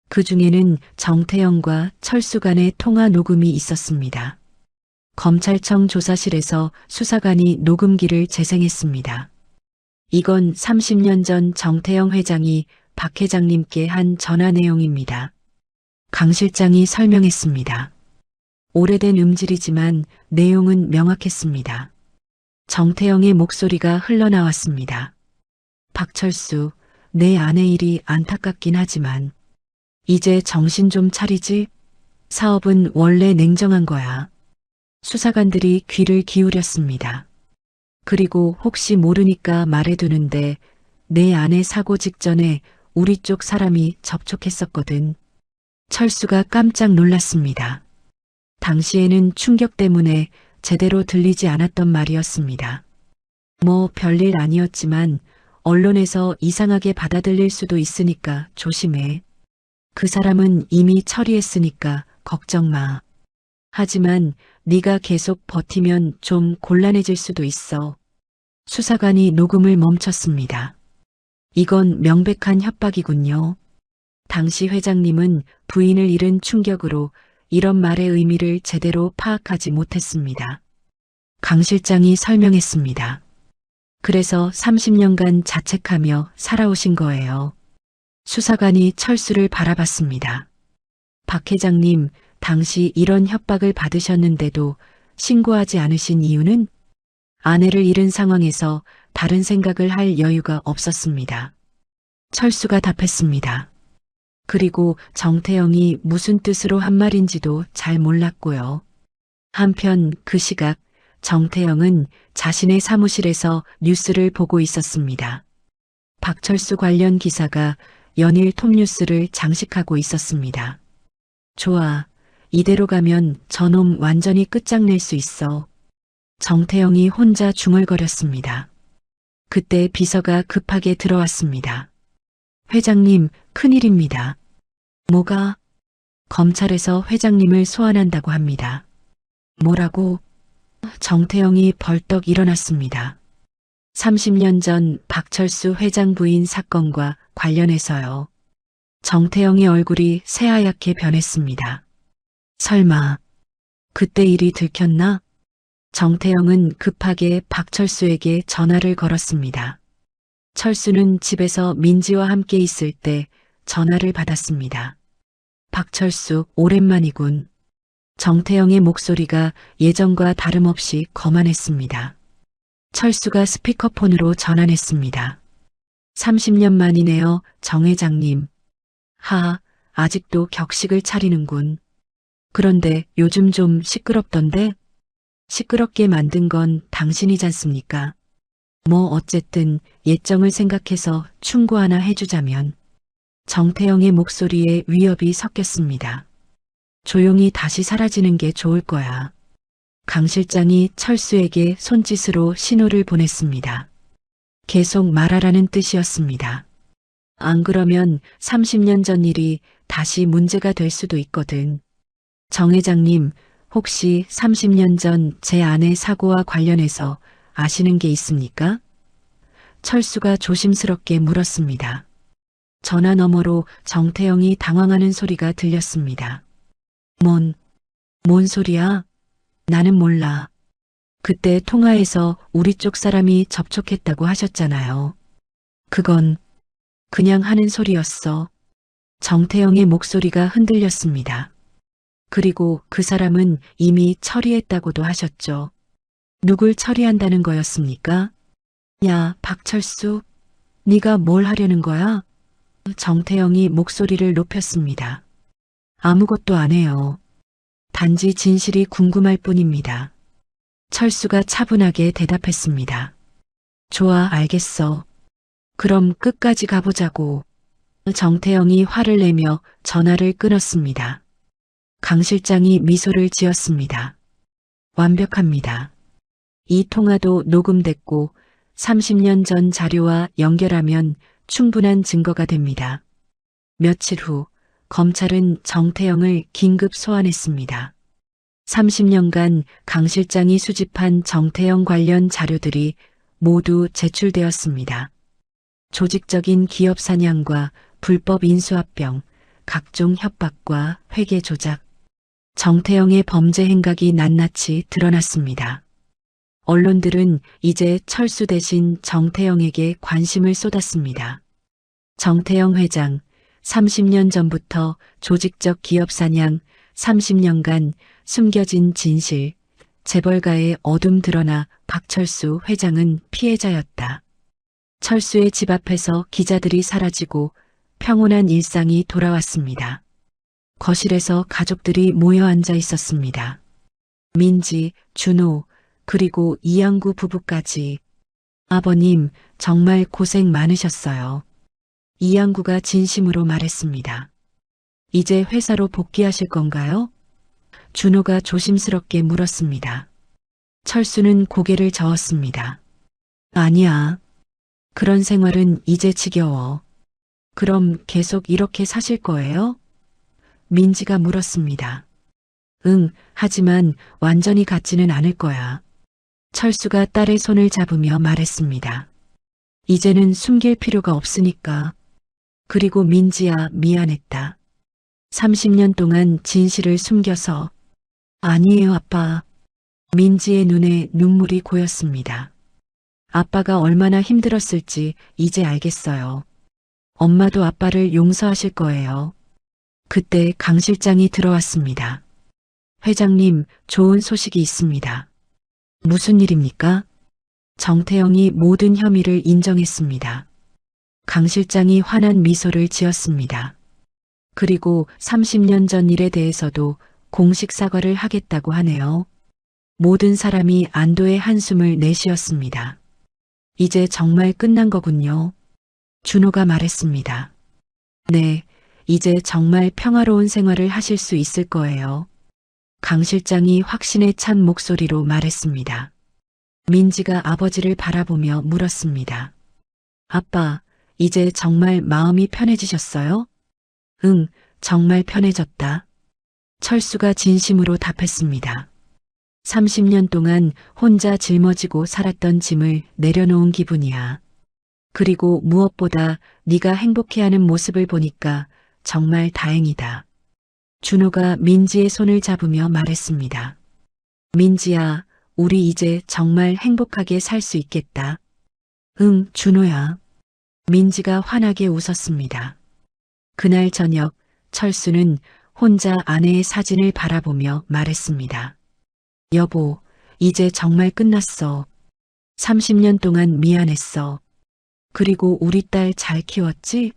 그 중에는 정태영과 철수 간의 통화 녹음이 있었습니다. 검찰청 조사실에서 수사관이 녹음기를 재생했습니다. 이건 30년 전 정태영 회장이 박 회장님께 한 전화 내용입니다. 강 실장이 설명했습니다. 오래된 음질이지만 내용은 명확했습니다. 정태영의 목소리가 흘러나왔습니다. 박철수, 내 아내 일이 안타깝긴 하지만 이제 정신 좀 차리지? 사업은 원래 냉정한 거야. 수사관들이 귀를 기울였습니다. 그리고 혹시 모르니까 말해두는데 내 아내 사고 직전에 우리 쪽 사람이 접촉했었거든. 철수가 깜짝 놀랐습니다. 당시에는 충격 때문에 제대로 들리지 않았던 말이었습니다. 뭐 별일 아니었지만 언론에서 이상하게 받아들일 수도 있으니까 조심해. 그 사람은 이미 처리했으니까 걱정 마. 하지만 네가 계속 버티면 좀 곤란해질 수도 있어. 수사관이 녹음을 멈췄습니다. 이건 명백한 협박이군요. 당시 회장님은 부인을 잃은 충격으로 이런 말의 의미를 제대로 파악하지 못했습니다. 강 실장이 설명했습니다. 그래서 30년간 자책하며 살아오신 거예요. 수사관이 철수를 바라봤습니다. 박 회장님, 당시 이런 협박을 받으셨는데도 신고하지 않으신 이유는? 아내를 잃은 상황에서 다른 생각을 할 여유가 없었습니다. 철수가 답했습니다. 그리고 정태영이 무슨 뜻으로 한 말인지도 잘 몰랐고요. 한편 그 시각 정태영은 자신의 사무실에서 뉴스를 보고 있었습니다. 박철수 관련 기사가 연일 톱뉴스를 장식하고 있었습니다. 좋아. 이대로 가면 저놈 완전히 끝장낼 수 있어. 정태영이 혼자 중얼거렸습니다. 그때 비서가 급하게 들어왔습니다. 회장님, 큰일입니다. 뭐가? 검찰에서 회장님을 소환한다고 합니다. 뭐라고? 정태영이 벌떡 일어났습니다. 30년 전 박철수 회장 부인 사건과 관련해서요. 정태영의 얼굴이 새하얗게 변했습니다. 설마 그때 일이 들켰나? 정태영은 급하게 박철수에게 전화를 걸었습니다. 철수는 집에서 민지와 함께 있을 때 전화를 받았습니다. 박철수, 오랜만이군. 정태영의 목소리가 예전과 다름없이 거만했습니다. 철수가 스피커폰으로 전화했습니다. 30년 만이네요, 정 회장님. 아직도 격식을 차리는군. 그런데 요즘 좀 시끄럽던데? 시끄럽게 만든 건 당신이잖습니까? 뭐 어쨌든 예정을 생각해서 충고 하나 해주자면. 정태영의 목소리에 위협이 섞였습니다. 조용히 다시 사라지는 게 좋을 거야. 강 실장이 철수에게 손짓으로 신호를 보냈습니다. 계속 말하라는 뜻이었습니다. 안 그러면 30년 전 일이 다시 문제가 될 수도 있거든. 정 회장님, 혹시 30년 전 제 아내 사고와 관련해서 아시는 게 있습니까? 철수가 조심스럽게 물었습니다. 전화 너머로 정태영이 당황하는 소리가 들렸습니다. 뭔 소리야? 나는 몰라. 그때 통화에서 우리 쪽 사람이 접촉했다고 하셨잖아요. 그건 그냥 하는 소리였어. 정태영의 목소리가 흔들렸습니다. 그리고 그 사람은 이미 처리했다고도 하셨죠. 누굴 처리한다는 거였습니까? 야, 박철수, 네가 뭘 하려는 거야? 정태영이 목소리를 높였습니다. 아무것도 안 해요. 단지 진실이 궁금할 뿐입니다. 철수가 차분하게 대답했습니다. 좋아, 알겠어. 그럼 끝까지 가보자고. 정태영이 화를 내며 전화를 끊었습니다. 강 실장이 미소를 지었습니다. 완벽합니다. 이 통화도 녹음됐고 30년 전 자료와 연결하면 충분한 증거가 됩니다. 며칠 후 검찰은 정태영을 긴급 소환했습니다. 30년간 강 실장이 수집한 정태영 관련 자료들이 모두 제출되었습니다. 조직적인 기업 사냥과 불법 인수합병, 각종 협박과 회계 조작, 정태영의 범죄 행각이 낱낱이 드러났습니다. 언론들은 이제 철수 대신 정태영에게 관심을 쏟았습니다. 정태영 회장, 30년 전부터 조직적 기업 사냥, 30년간 숨겨진 진실, 재벌가의 어둠 드러나 박철수 회장은 피해자였다. 철수의 집 앞에서 기자들이 사라지고 평온한 일상이 돌아왔습니다. 거실에서 가족들이 모여 앉아 있었습니다. 민지, 준호, 그리고 이양구 부부까지. 아버님, 정말 고생 많으셨어요. 이양구가 진심으로 말했습니다. 이제 회사로 복귀하실 건가요? 준호가 조심스럽게 물었습니다. 철수는 고개를 저었습니다. 아니야. 그런 생활은 이제 지겨워. 그럼 계속 이렇게 사실 거예요? 민지가 물었습니다. 응, 하지만 완전히 같지는 않을 거야. 철수가 딸의 손을 잡으며 말했습니다. 이제는 숨길 필요가 없으니까. 그리고 민지야, 미안했다. 30년 동안 진실을 숨겨서. 아니에요, 아빠. 민지의 눈에 눈물이 고였습니다. 아빠가 얼마나 힘들었을지 이제 알겠어요. 엄마도 아빠를 용서하실 거예요. 그때 강 실장이 들어왔습니다. 회장님, 좋은 소식이 있습니다. 무슨 일입니까? 정태영이 모든 혐의를 인정했습니다. 강 실장이 환한 미소를 지었습니다. 그리고 30년 전 일에 대해서도 공식 사과를 하겠다고 하네요. 모든 사람이 안도의 한숨을 내쉬었습니다. 이제 정말 끝난 거군요. 준호가 말했습니다. 네, 이제 정말 평화로운 생활을 하실 수 있을 거예요. 강 실장이 확신에 찬 목소리로 말했습니다. 민지가 아버지를 바라보며 물었습니다. 아빠, 이제 정말 마음이 편해지셨어요? 응, 정말 편해졌다. 철수가 진심으로 답했습니다. 30년 동안 혼자 짊어지고 살았던 짐을 내려놓은 기분이야. 그리고 무엇보다 네가 행복해하는 모습을 보니까 정말 다행이다. 준호가 민지의 손을 잡으며 말했습니다. 민지야, 우리 이제 정말 행복하게 살 수 있겠다. 응, 준호야. 민지가 환하게 웃었습니다. 그날 저녁 철수는 혼자 아내의 사진을 바라보며 말했습니다. 여보, 이제 정말 끝났어. 30년 동안 미안했어. 그리고 우리 딸 잘 키웠지?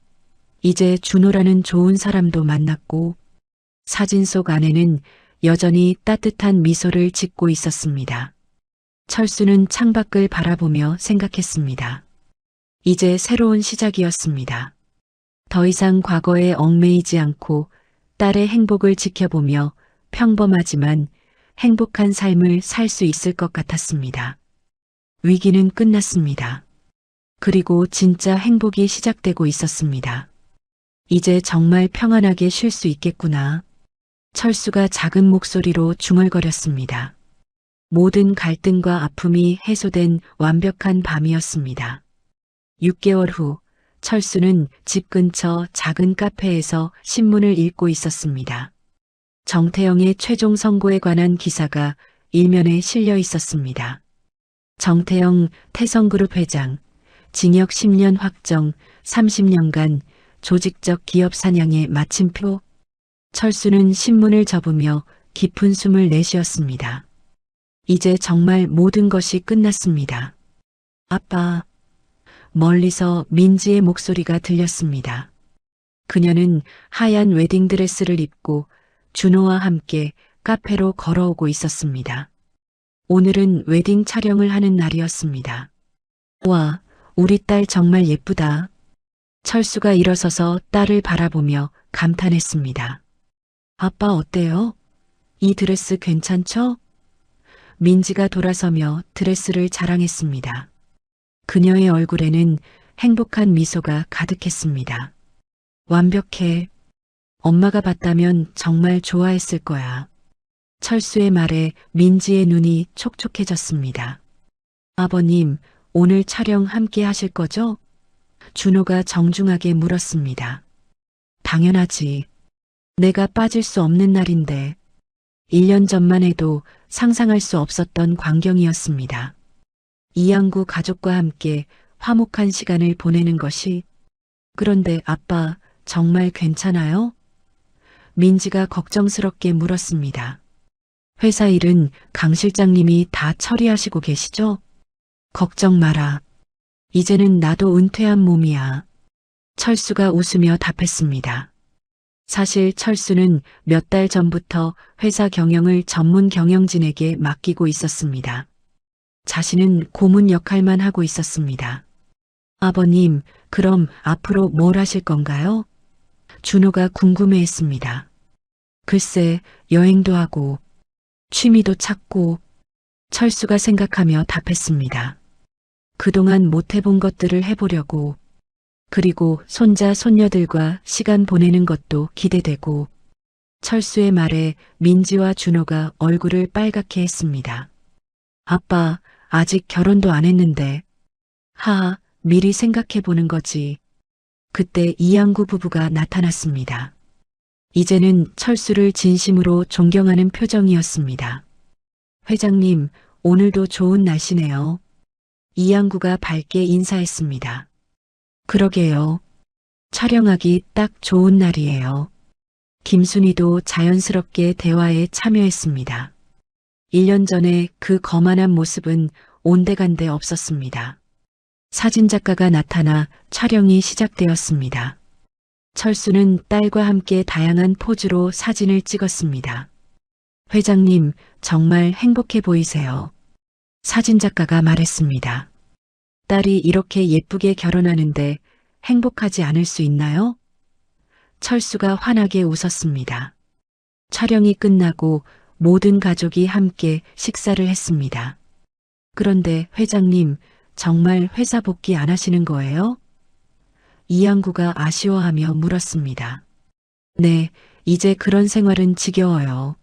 이제 준호라는 좋은 사람도 만났고, 사진 속 아내는 여전히 따뜻한 미소를 짓고 있었습니다. 철수는 창밖을 바라보며 생각했습니다. 이제 새로운 시작이었습니다. 더 이상 과거에 얽매이지 않고 딸의 행복을 지켜보며 평범하지만 행복한 삶을 살 수 있을 것 같았습니다. 위기는 끝났습니다. 그리고 진짜 행복이 시작되고 있었습니다. 이제 정말 평안하게 쉴 수 있겠구나. 철수가 작은 목소리로 중얼거렸습니다. 모든 갈등과 아픔이 해소된 완벽한 밤이었습니다. 6개월 후 철수는 집 근처 작은 카페에서 신문을 읽고 있었습니다. 정태영의 최종 선고에 관한 기사가 일면에 실려 있었습니다. 정태영 태성그룹 회장, 징역 10년 확정, 30년간 조직적 기업 사냥의 마침표. 철수는 신문을 접으며 깊은 숨을 내쉬었습니다. 이제 정말 모든 것이 끝났습니다. 아빠. 멀리서 민지의 목소리가 들렸습니다. 그녀는 하얀 웨딩드레스를 입고 준호와 함께 카페로 걸어오고 있었습니다. 오늘은 웨딩 촬영을 하는 날이었습니다. 와, 우리 딸 정말 예쁘다. 철수가 일어서서 딸을 바라보며 감탄했습니다. 아빠 어때요? 이 드레스 괜찮죠? 민지가 돌아서며 드레스를 자랑했습니다. 그녀의 얼굴에는 행복한 미소가 가득했습니다. 완벽해. 엄마가 봤다면 정말 좋아했을 거야. 철수의 말에 민지의 눈이 촉촉해졌습니다. 아버님, 오늘 촬영 함께 하실 거죠? 준호가 정중하게 물었습니다. 당연하지. 내가 빠질 수 없는 날인데. 1년 전만 해도 상상할 수 없었던 광경이었습니다. 이양구 가족과 함께 화목한 시간을 보내는 것이. 그런데 아빠, 정말 괜찮아요? 민지가 걱정스럽게 물었습니다. 회사 일은 강 실장님이 다 처리하시고 계시죠? 걱정 마라. 이제는 나도 은퇴한 몸이야. 철수가 웃으며 답했습니다. 사실 철수는 몇 달 전부터 회사 경영을 전문 경영진에게 맡기고 있었습니다. 자신은 고문 역할만 하고 있었습니다. 아버님, 그럼 앞으로 뭘 하실 건가요? 준호가 궁금해했습니다. 글쎄, 여행도 하고, 취미도 찾고, 철수가 생각하며 답했습니다. 그동안 못 해본 것들을 해보려고, 그리고 손자, 손녀들과 시간 보내는 것도 기대되고. 철수의 말에 민지와 준호가 얼굴을 빨갛게 했습니다. 아빠, 아직 결혼도 안 했는데. 하하, 미리 생각해 보는 거지. 그때 이양구 부부가 나타났습니다. 이제는 철수를 진심으로 존경하는 표정이었습니다. 회장님, 오늘도 좋은 날씨네요. 이양구가 밝게 인사했습니다. 그러게요. 촬영하기 딱 좋은 날이에요. 김순희도 자연스럽게 대화에 참여했습니다. 1년 전에 그 거만한 모습은 온데간데 없었습니다. 사진작가가 나타나 촬영이 시작되었습니다. 철수는 딸과 함께 다양한 포즈로 사진을 찍었습니다. 회장님, 정말 행복해 보이세요. 사진작가가 말했습니다. 딸이 이렇게 예쁘게 결혼하는데 행복하지 않을 수 있나요? 철수가 환하게 웃었습니다. 촬영이 끝나고 모든 가족이 함께 식사를 했습니다. 그런데 회장님, 정말 회사 복귀 안 하시는 거예요? 이양구가 아쉬워하며 물었습니다. 네, 이제 그런 생활은 지겨워요.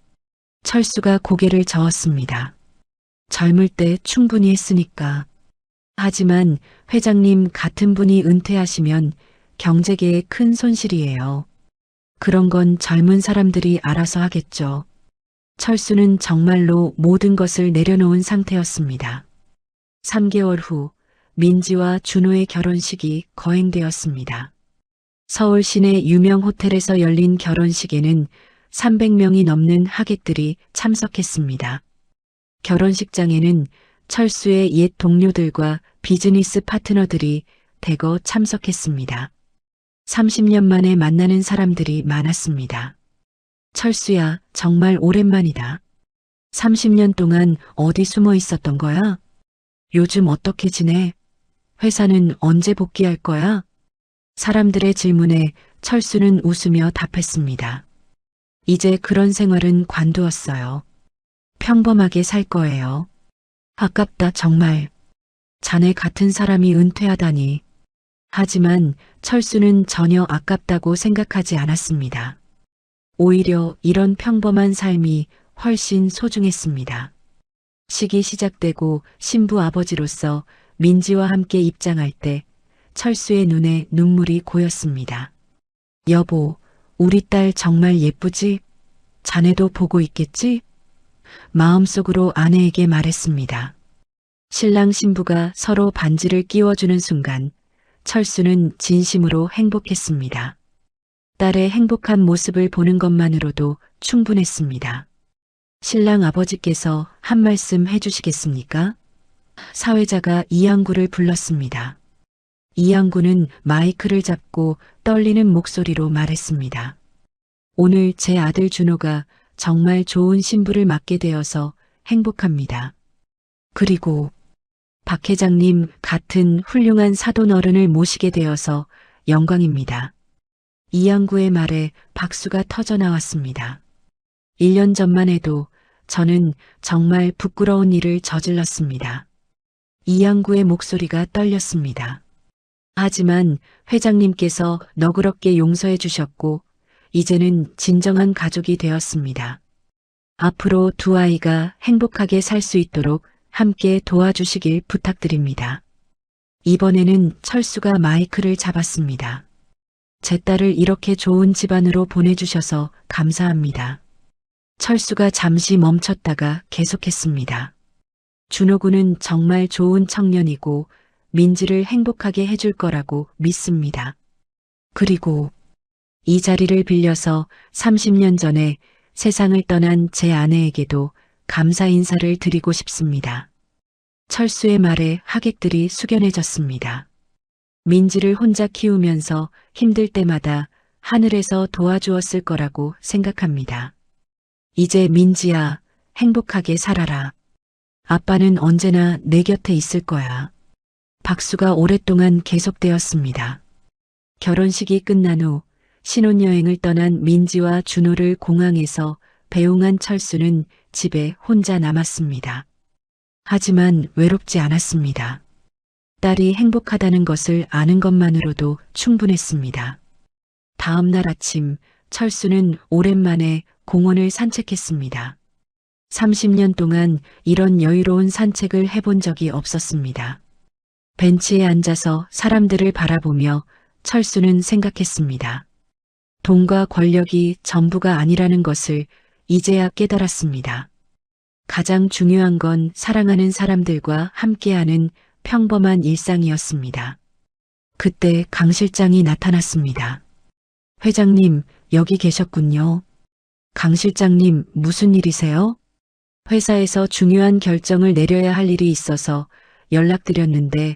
철수가 고개를 저었습니다. 젊을 때 충분히 했으니까. 하지만 회장님 같은 분이 은퇴하시면 경제계에 큰 손실이에요. 그런 건 젊은 사람들이 알아서 하겠죠. 철수는 정말로 모든 것을 내려놓은 상태였습니다. 3개월 후 민지와 준호의 결혼식이 거행되었습니다. 서울 시내 유명 호텔에서 열린 결혼식에는 300명이 넘는 하객들이 참석했습니다. 결혼식장에는 철수의 옛 동료들과 비즈니스 파트너들이 대거 참석했습니다. 30년 만에 만나는 사람들이 많았습니다. 철수야, 정말 오랜만이다. 30년 동안 어디 숨어 있었던 거야? 요즘 어떻게 지내? 회사는 언제 복귀할 거야? 사람들의 질문에 철수는 웃으며 답했습니다. 이제 그런 생활은 관두었어요. 평범하게 살 거예요. 아깝다, 정말. 자네 같은 사람이 은퇴하다니. 하지만 철수는 전혀 아깝다고 생각하지 않았습니다. 오히려 이런 평범한 삶이 훨씬 소중했습니다. 식이 시작되고 신부 아버지로서 민지와 함께 입장할 때 철수의 눈에 눈물이 고였습니다. 여보, 우리 딸 정말 예쁘지? 자네도 보고 있겠지? 마음속으로 아내에게 말했습니다. 신랑 신부가 서로 반지를 끼워주는 순간 철수는 진심으로 행복했습니다. 딸의 행복한 모습을 보는 것만으로도 충분했습니다. 신랑 아버지께서 한 말씀 해주시겠습니까? 사회자가 이양구를 불렀습니다. 이양구는 마이크를 잡고 떨리는 목소리로 말했습니다. 오늘 제 아들 준호가 정말 좋은 신부를 맡게 되어서 행복합니다. 그리고 박 회장님 같은 훌륭한 사돈 어른을 모시게 되어서 영광입니다. 이양구의 말에 박수가 터져 나왔습니다. 1년 전만 해도 저는 정말 부끄러운 일을 저질렀습니다. 이양구의 목소리가 떨렸습니다. 하지만 회장님께서 너그럽게 용서해 주셨고 이제는 진정한 가족이 되었습니다. 앞으로 두 아이가 행복하게 살 수 있도록 함께 도와주시길 부탁드립니다. 이번에는 철수가 마이크를 잡았습니다. 제 딸을 이렇게 좋은 집안으로 보내주셔서 감사합니다. 철수가 잠시 멈췄다가 계속했습니다. 준호 군은 정말 좋은 청년이고 민지를 행복하게 해줄 거라고 믿습니다. 그리고 이 자리를 빌려서 30년 전에 세상을 떠난 제 아내에게도 감사 인사를 드리고 싶습니다. 철수의 말에 하객들이 숙연해졌습니다. 민지를 혼자 키우면서 힘들 때마다 하늘에서 도와주었을 거라고 생각합니다. 이제 민지야, 행복하게 살아라. 아빠는 언제나 내 곁에 있을 거야. 박수가 오랫동안 계속되었습니다. 결혼식이 끝난 후 신혼여행을 떠난 민지와 준호를 공항에서 배웅한 철수는 집에 혼자 남았습니다. 하지만 외롭지 않았습니다. 딸이 행복하다는 것을 아는 것만으로도 충분했습니다. 다음 날 아침 철수는 오랜만에 공원을 산책했습니다. 30년 동안 이런 여유로운 산책을 해본 적이 없었습니다. 벤치에 앉아서 사람들을 바라보며 철수는 생각했습니다. 돈과 권력이 전부가 아니라는 것을 이제야 깨달았습니다. 가장 중요한 건 사랑하는 사람들과 함께하는 평범한 일상이었습니다. 그때 강 실장이 나타났습니다. 회장님, 여기 계셨군요. 강 실장님, 무슨 일이세요? 회사에서 중요한 결정을 내려야 할 일이 있어서 연락드렸는데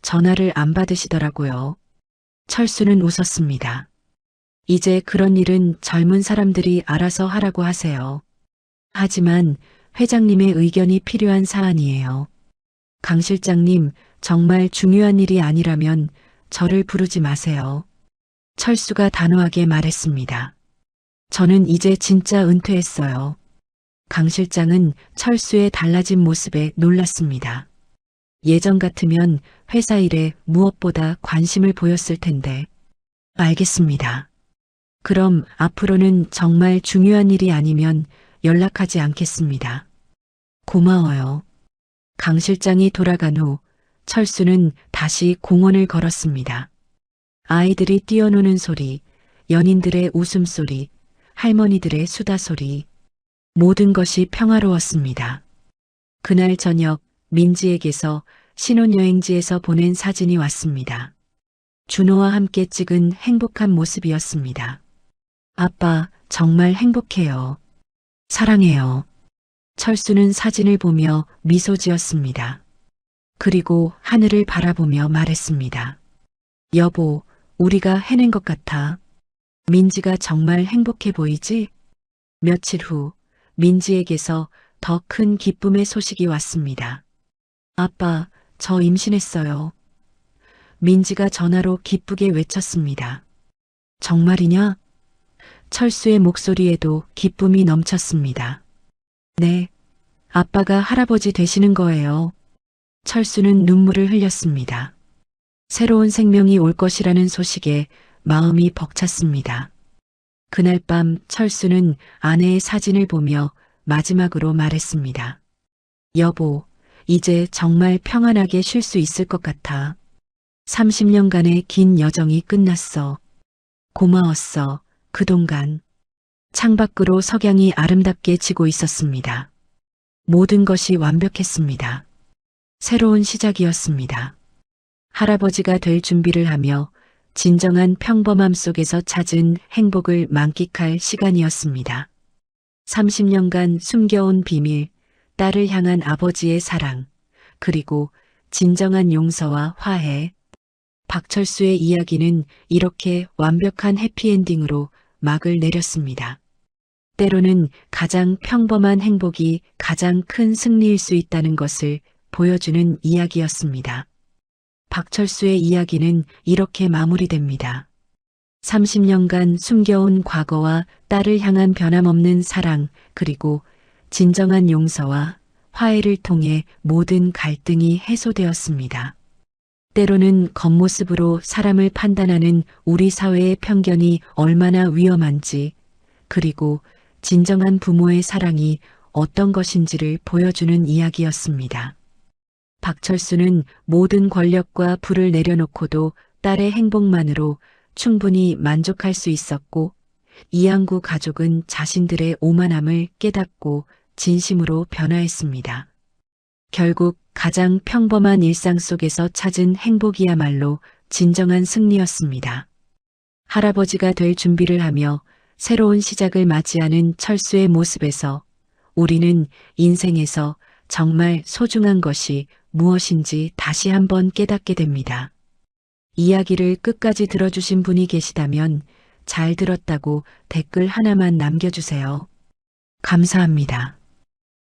전화를 안 받으시더라고요. 철수는 웃었습니다. 이제 그런 일은 젊은 사람들이 알아서 하라고 하세요. 하지만 회장님의 의견이 필요한 사안이에요. 강 실장님, 정말 중요한 일이 아니라면 저를 부르지 마세요. 철수가 단호하게 말했습니다. 저는 이제 진짜 은퇴했어요. 강 실장은 철수의 달라진 모습에 놀랐습니다. 예전 같으면 회사 일에 무엇보다 관심을 보였을 텐데. 알겠습니다. 그럼 앞으로는 정말 중요한 일이 아니면 연락하지 않겠습니다. 고마워요. 강 실장이 돌아간 후 철수는 다시 공원을 걸었습니다. 아이들이 뛰어노는 소리, 연인들의 웃음소리, 할머니들의 수다 소리, 모든 것이 평화로웠습니다. 그날 저녁 민지에게서 신혼여행지에서 보낸 사진이 왔습니다. 준호와 함께 찍은 행복한 모습이었습니다. 아빠, 정말 행복해요. 사랑해요. 철수는 사진을 보며 미소 지었습니다. 그리고 하늘을 바라보며 말했습니다. 여보, 우리가 해낸 것 같아. 민지가 정말 행복해 보이지? 며칠 후 민지에게서 더 큰 기쁨의 소식이 왔습니다. 아빠, 저 임신했어요. 민지가 전화로 기쁘게 외쳤습니다. 정말이냐? 철수의 목소리에도 기쁨이 넘쳤습니다. 네, 아빠가 할아버지 되시는 거예요. 철수는 눈물을 흘렸습니다. 새로운 생명이 올 것이라는 소식에 마음이 벅찼습니다. 그날 밤 철수는 아내의 사진을 보며 마지막으로 말했습니다. 여보, 이제 정말 평안하게 쉴 수 있을 것 같아. 30년간의 긴 여정이 끝났어. 고마웠어. 그동안. 창밖으로 석양이 아름답게 지고 있었습니다. 모든 것이 완벽했습니다. 새로운 시작이었습니다. 할아버지가 될 준비를 하며 진정한 평범함 속에서 찾은 행복을 만끽할 시간이었습니다. 30년간 숨겨온 비밀, 딸을 향한 아버지의 사랑, 그리고 진정한 용서와 화해. 박철수의 이야기는 이렇게 완벽한 해피엔딩으로 막을 내렸습니다. 때로는 가장 평범한 행복이 가장 큰 승리일 수 있다는 것을 보여주는 이야기였습니다. 박철수의 이야기는 이렇게 마무리됩니다. 30년간 숨겨온 과거와 딸을 향한 변함없는 사랑, 그리고 진정한 용서와 화해를 통해 모든 갈등이 해소되었습니다. 때로는 겉모습으로 사람을 판단하는 우리 사회의 편견이 얼마나 위험한지, 그리고 진정한 부모의 사랑이 어떤 것인지를 보여주는 이야기였습니다. 박철수는 모든 권력과 부를 내려놓고도 딸의 행복만으로 충분히 만족할 수 있었고, 이양구 가족은 자신들의 오만함을 깨닫고 진심으로 변화했습니다. 결국 가장 평범한 일상 속에서 찾은 행복이야말로 진정한 승리였습니다. 할아버지가 될 준비를 하며 새로운 시작을 맞이하는 철수의 모습에서 우리는 인생에서 정말 소중한 것이 무엇인지 다시 한번 깨닫게 됩니다. 이야기를 끝까지 들어주신 분이 계시다면 잘 들었다고 댓글 하나만 남겨주세요. 감사합니다.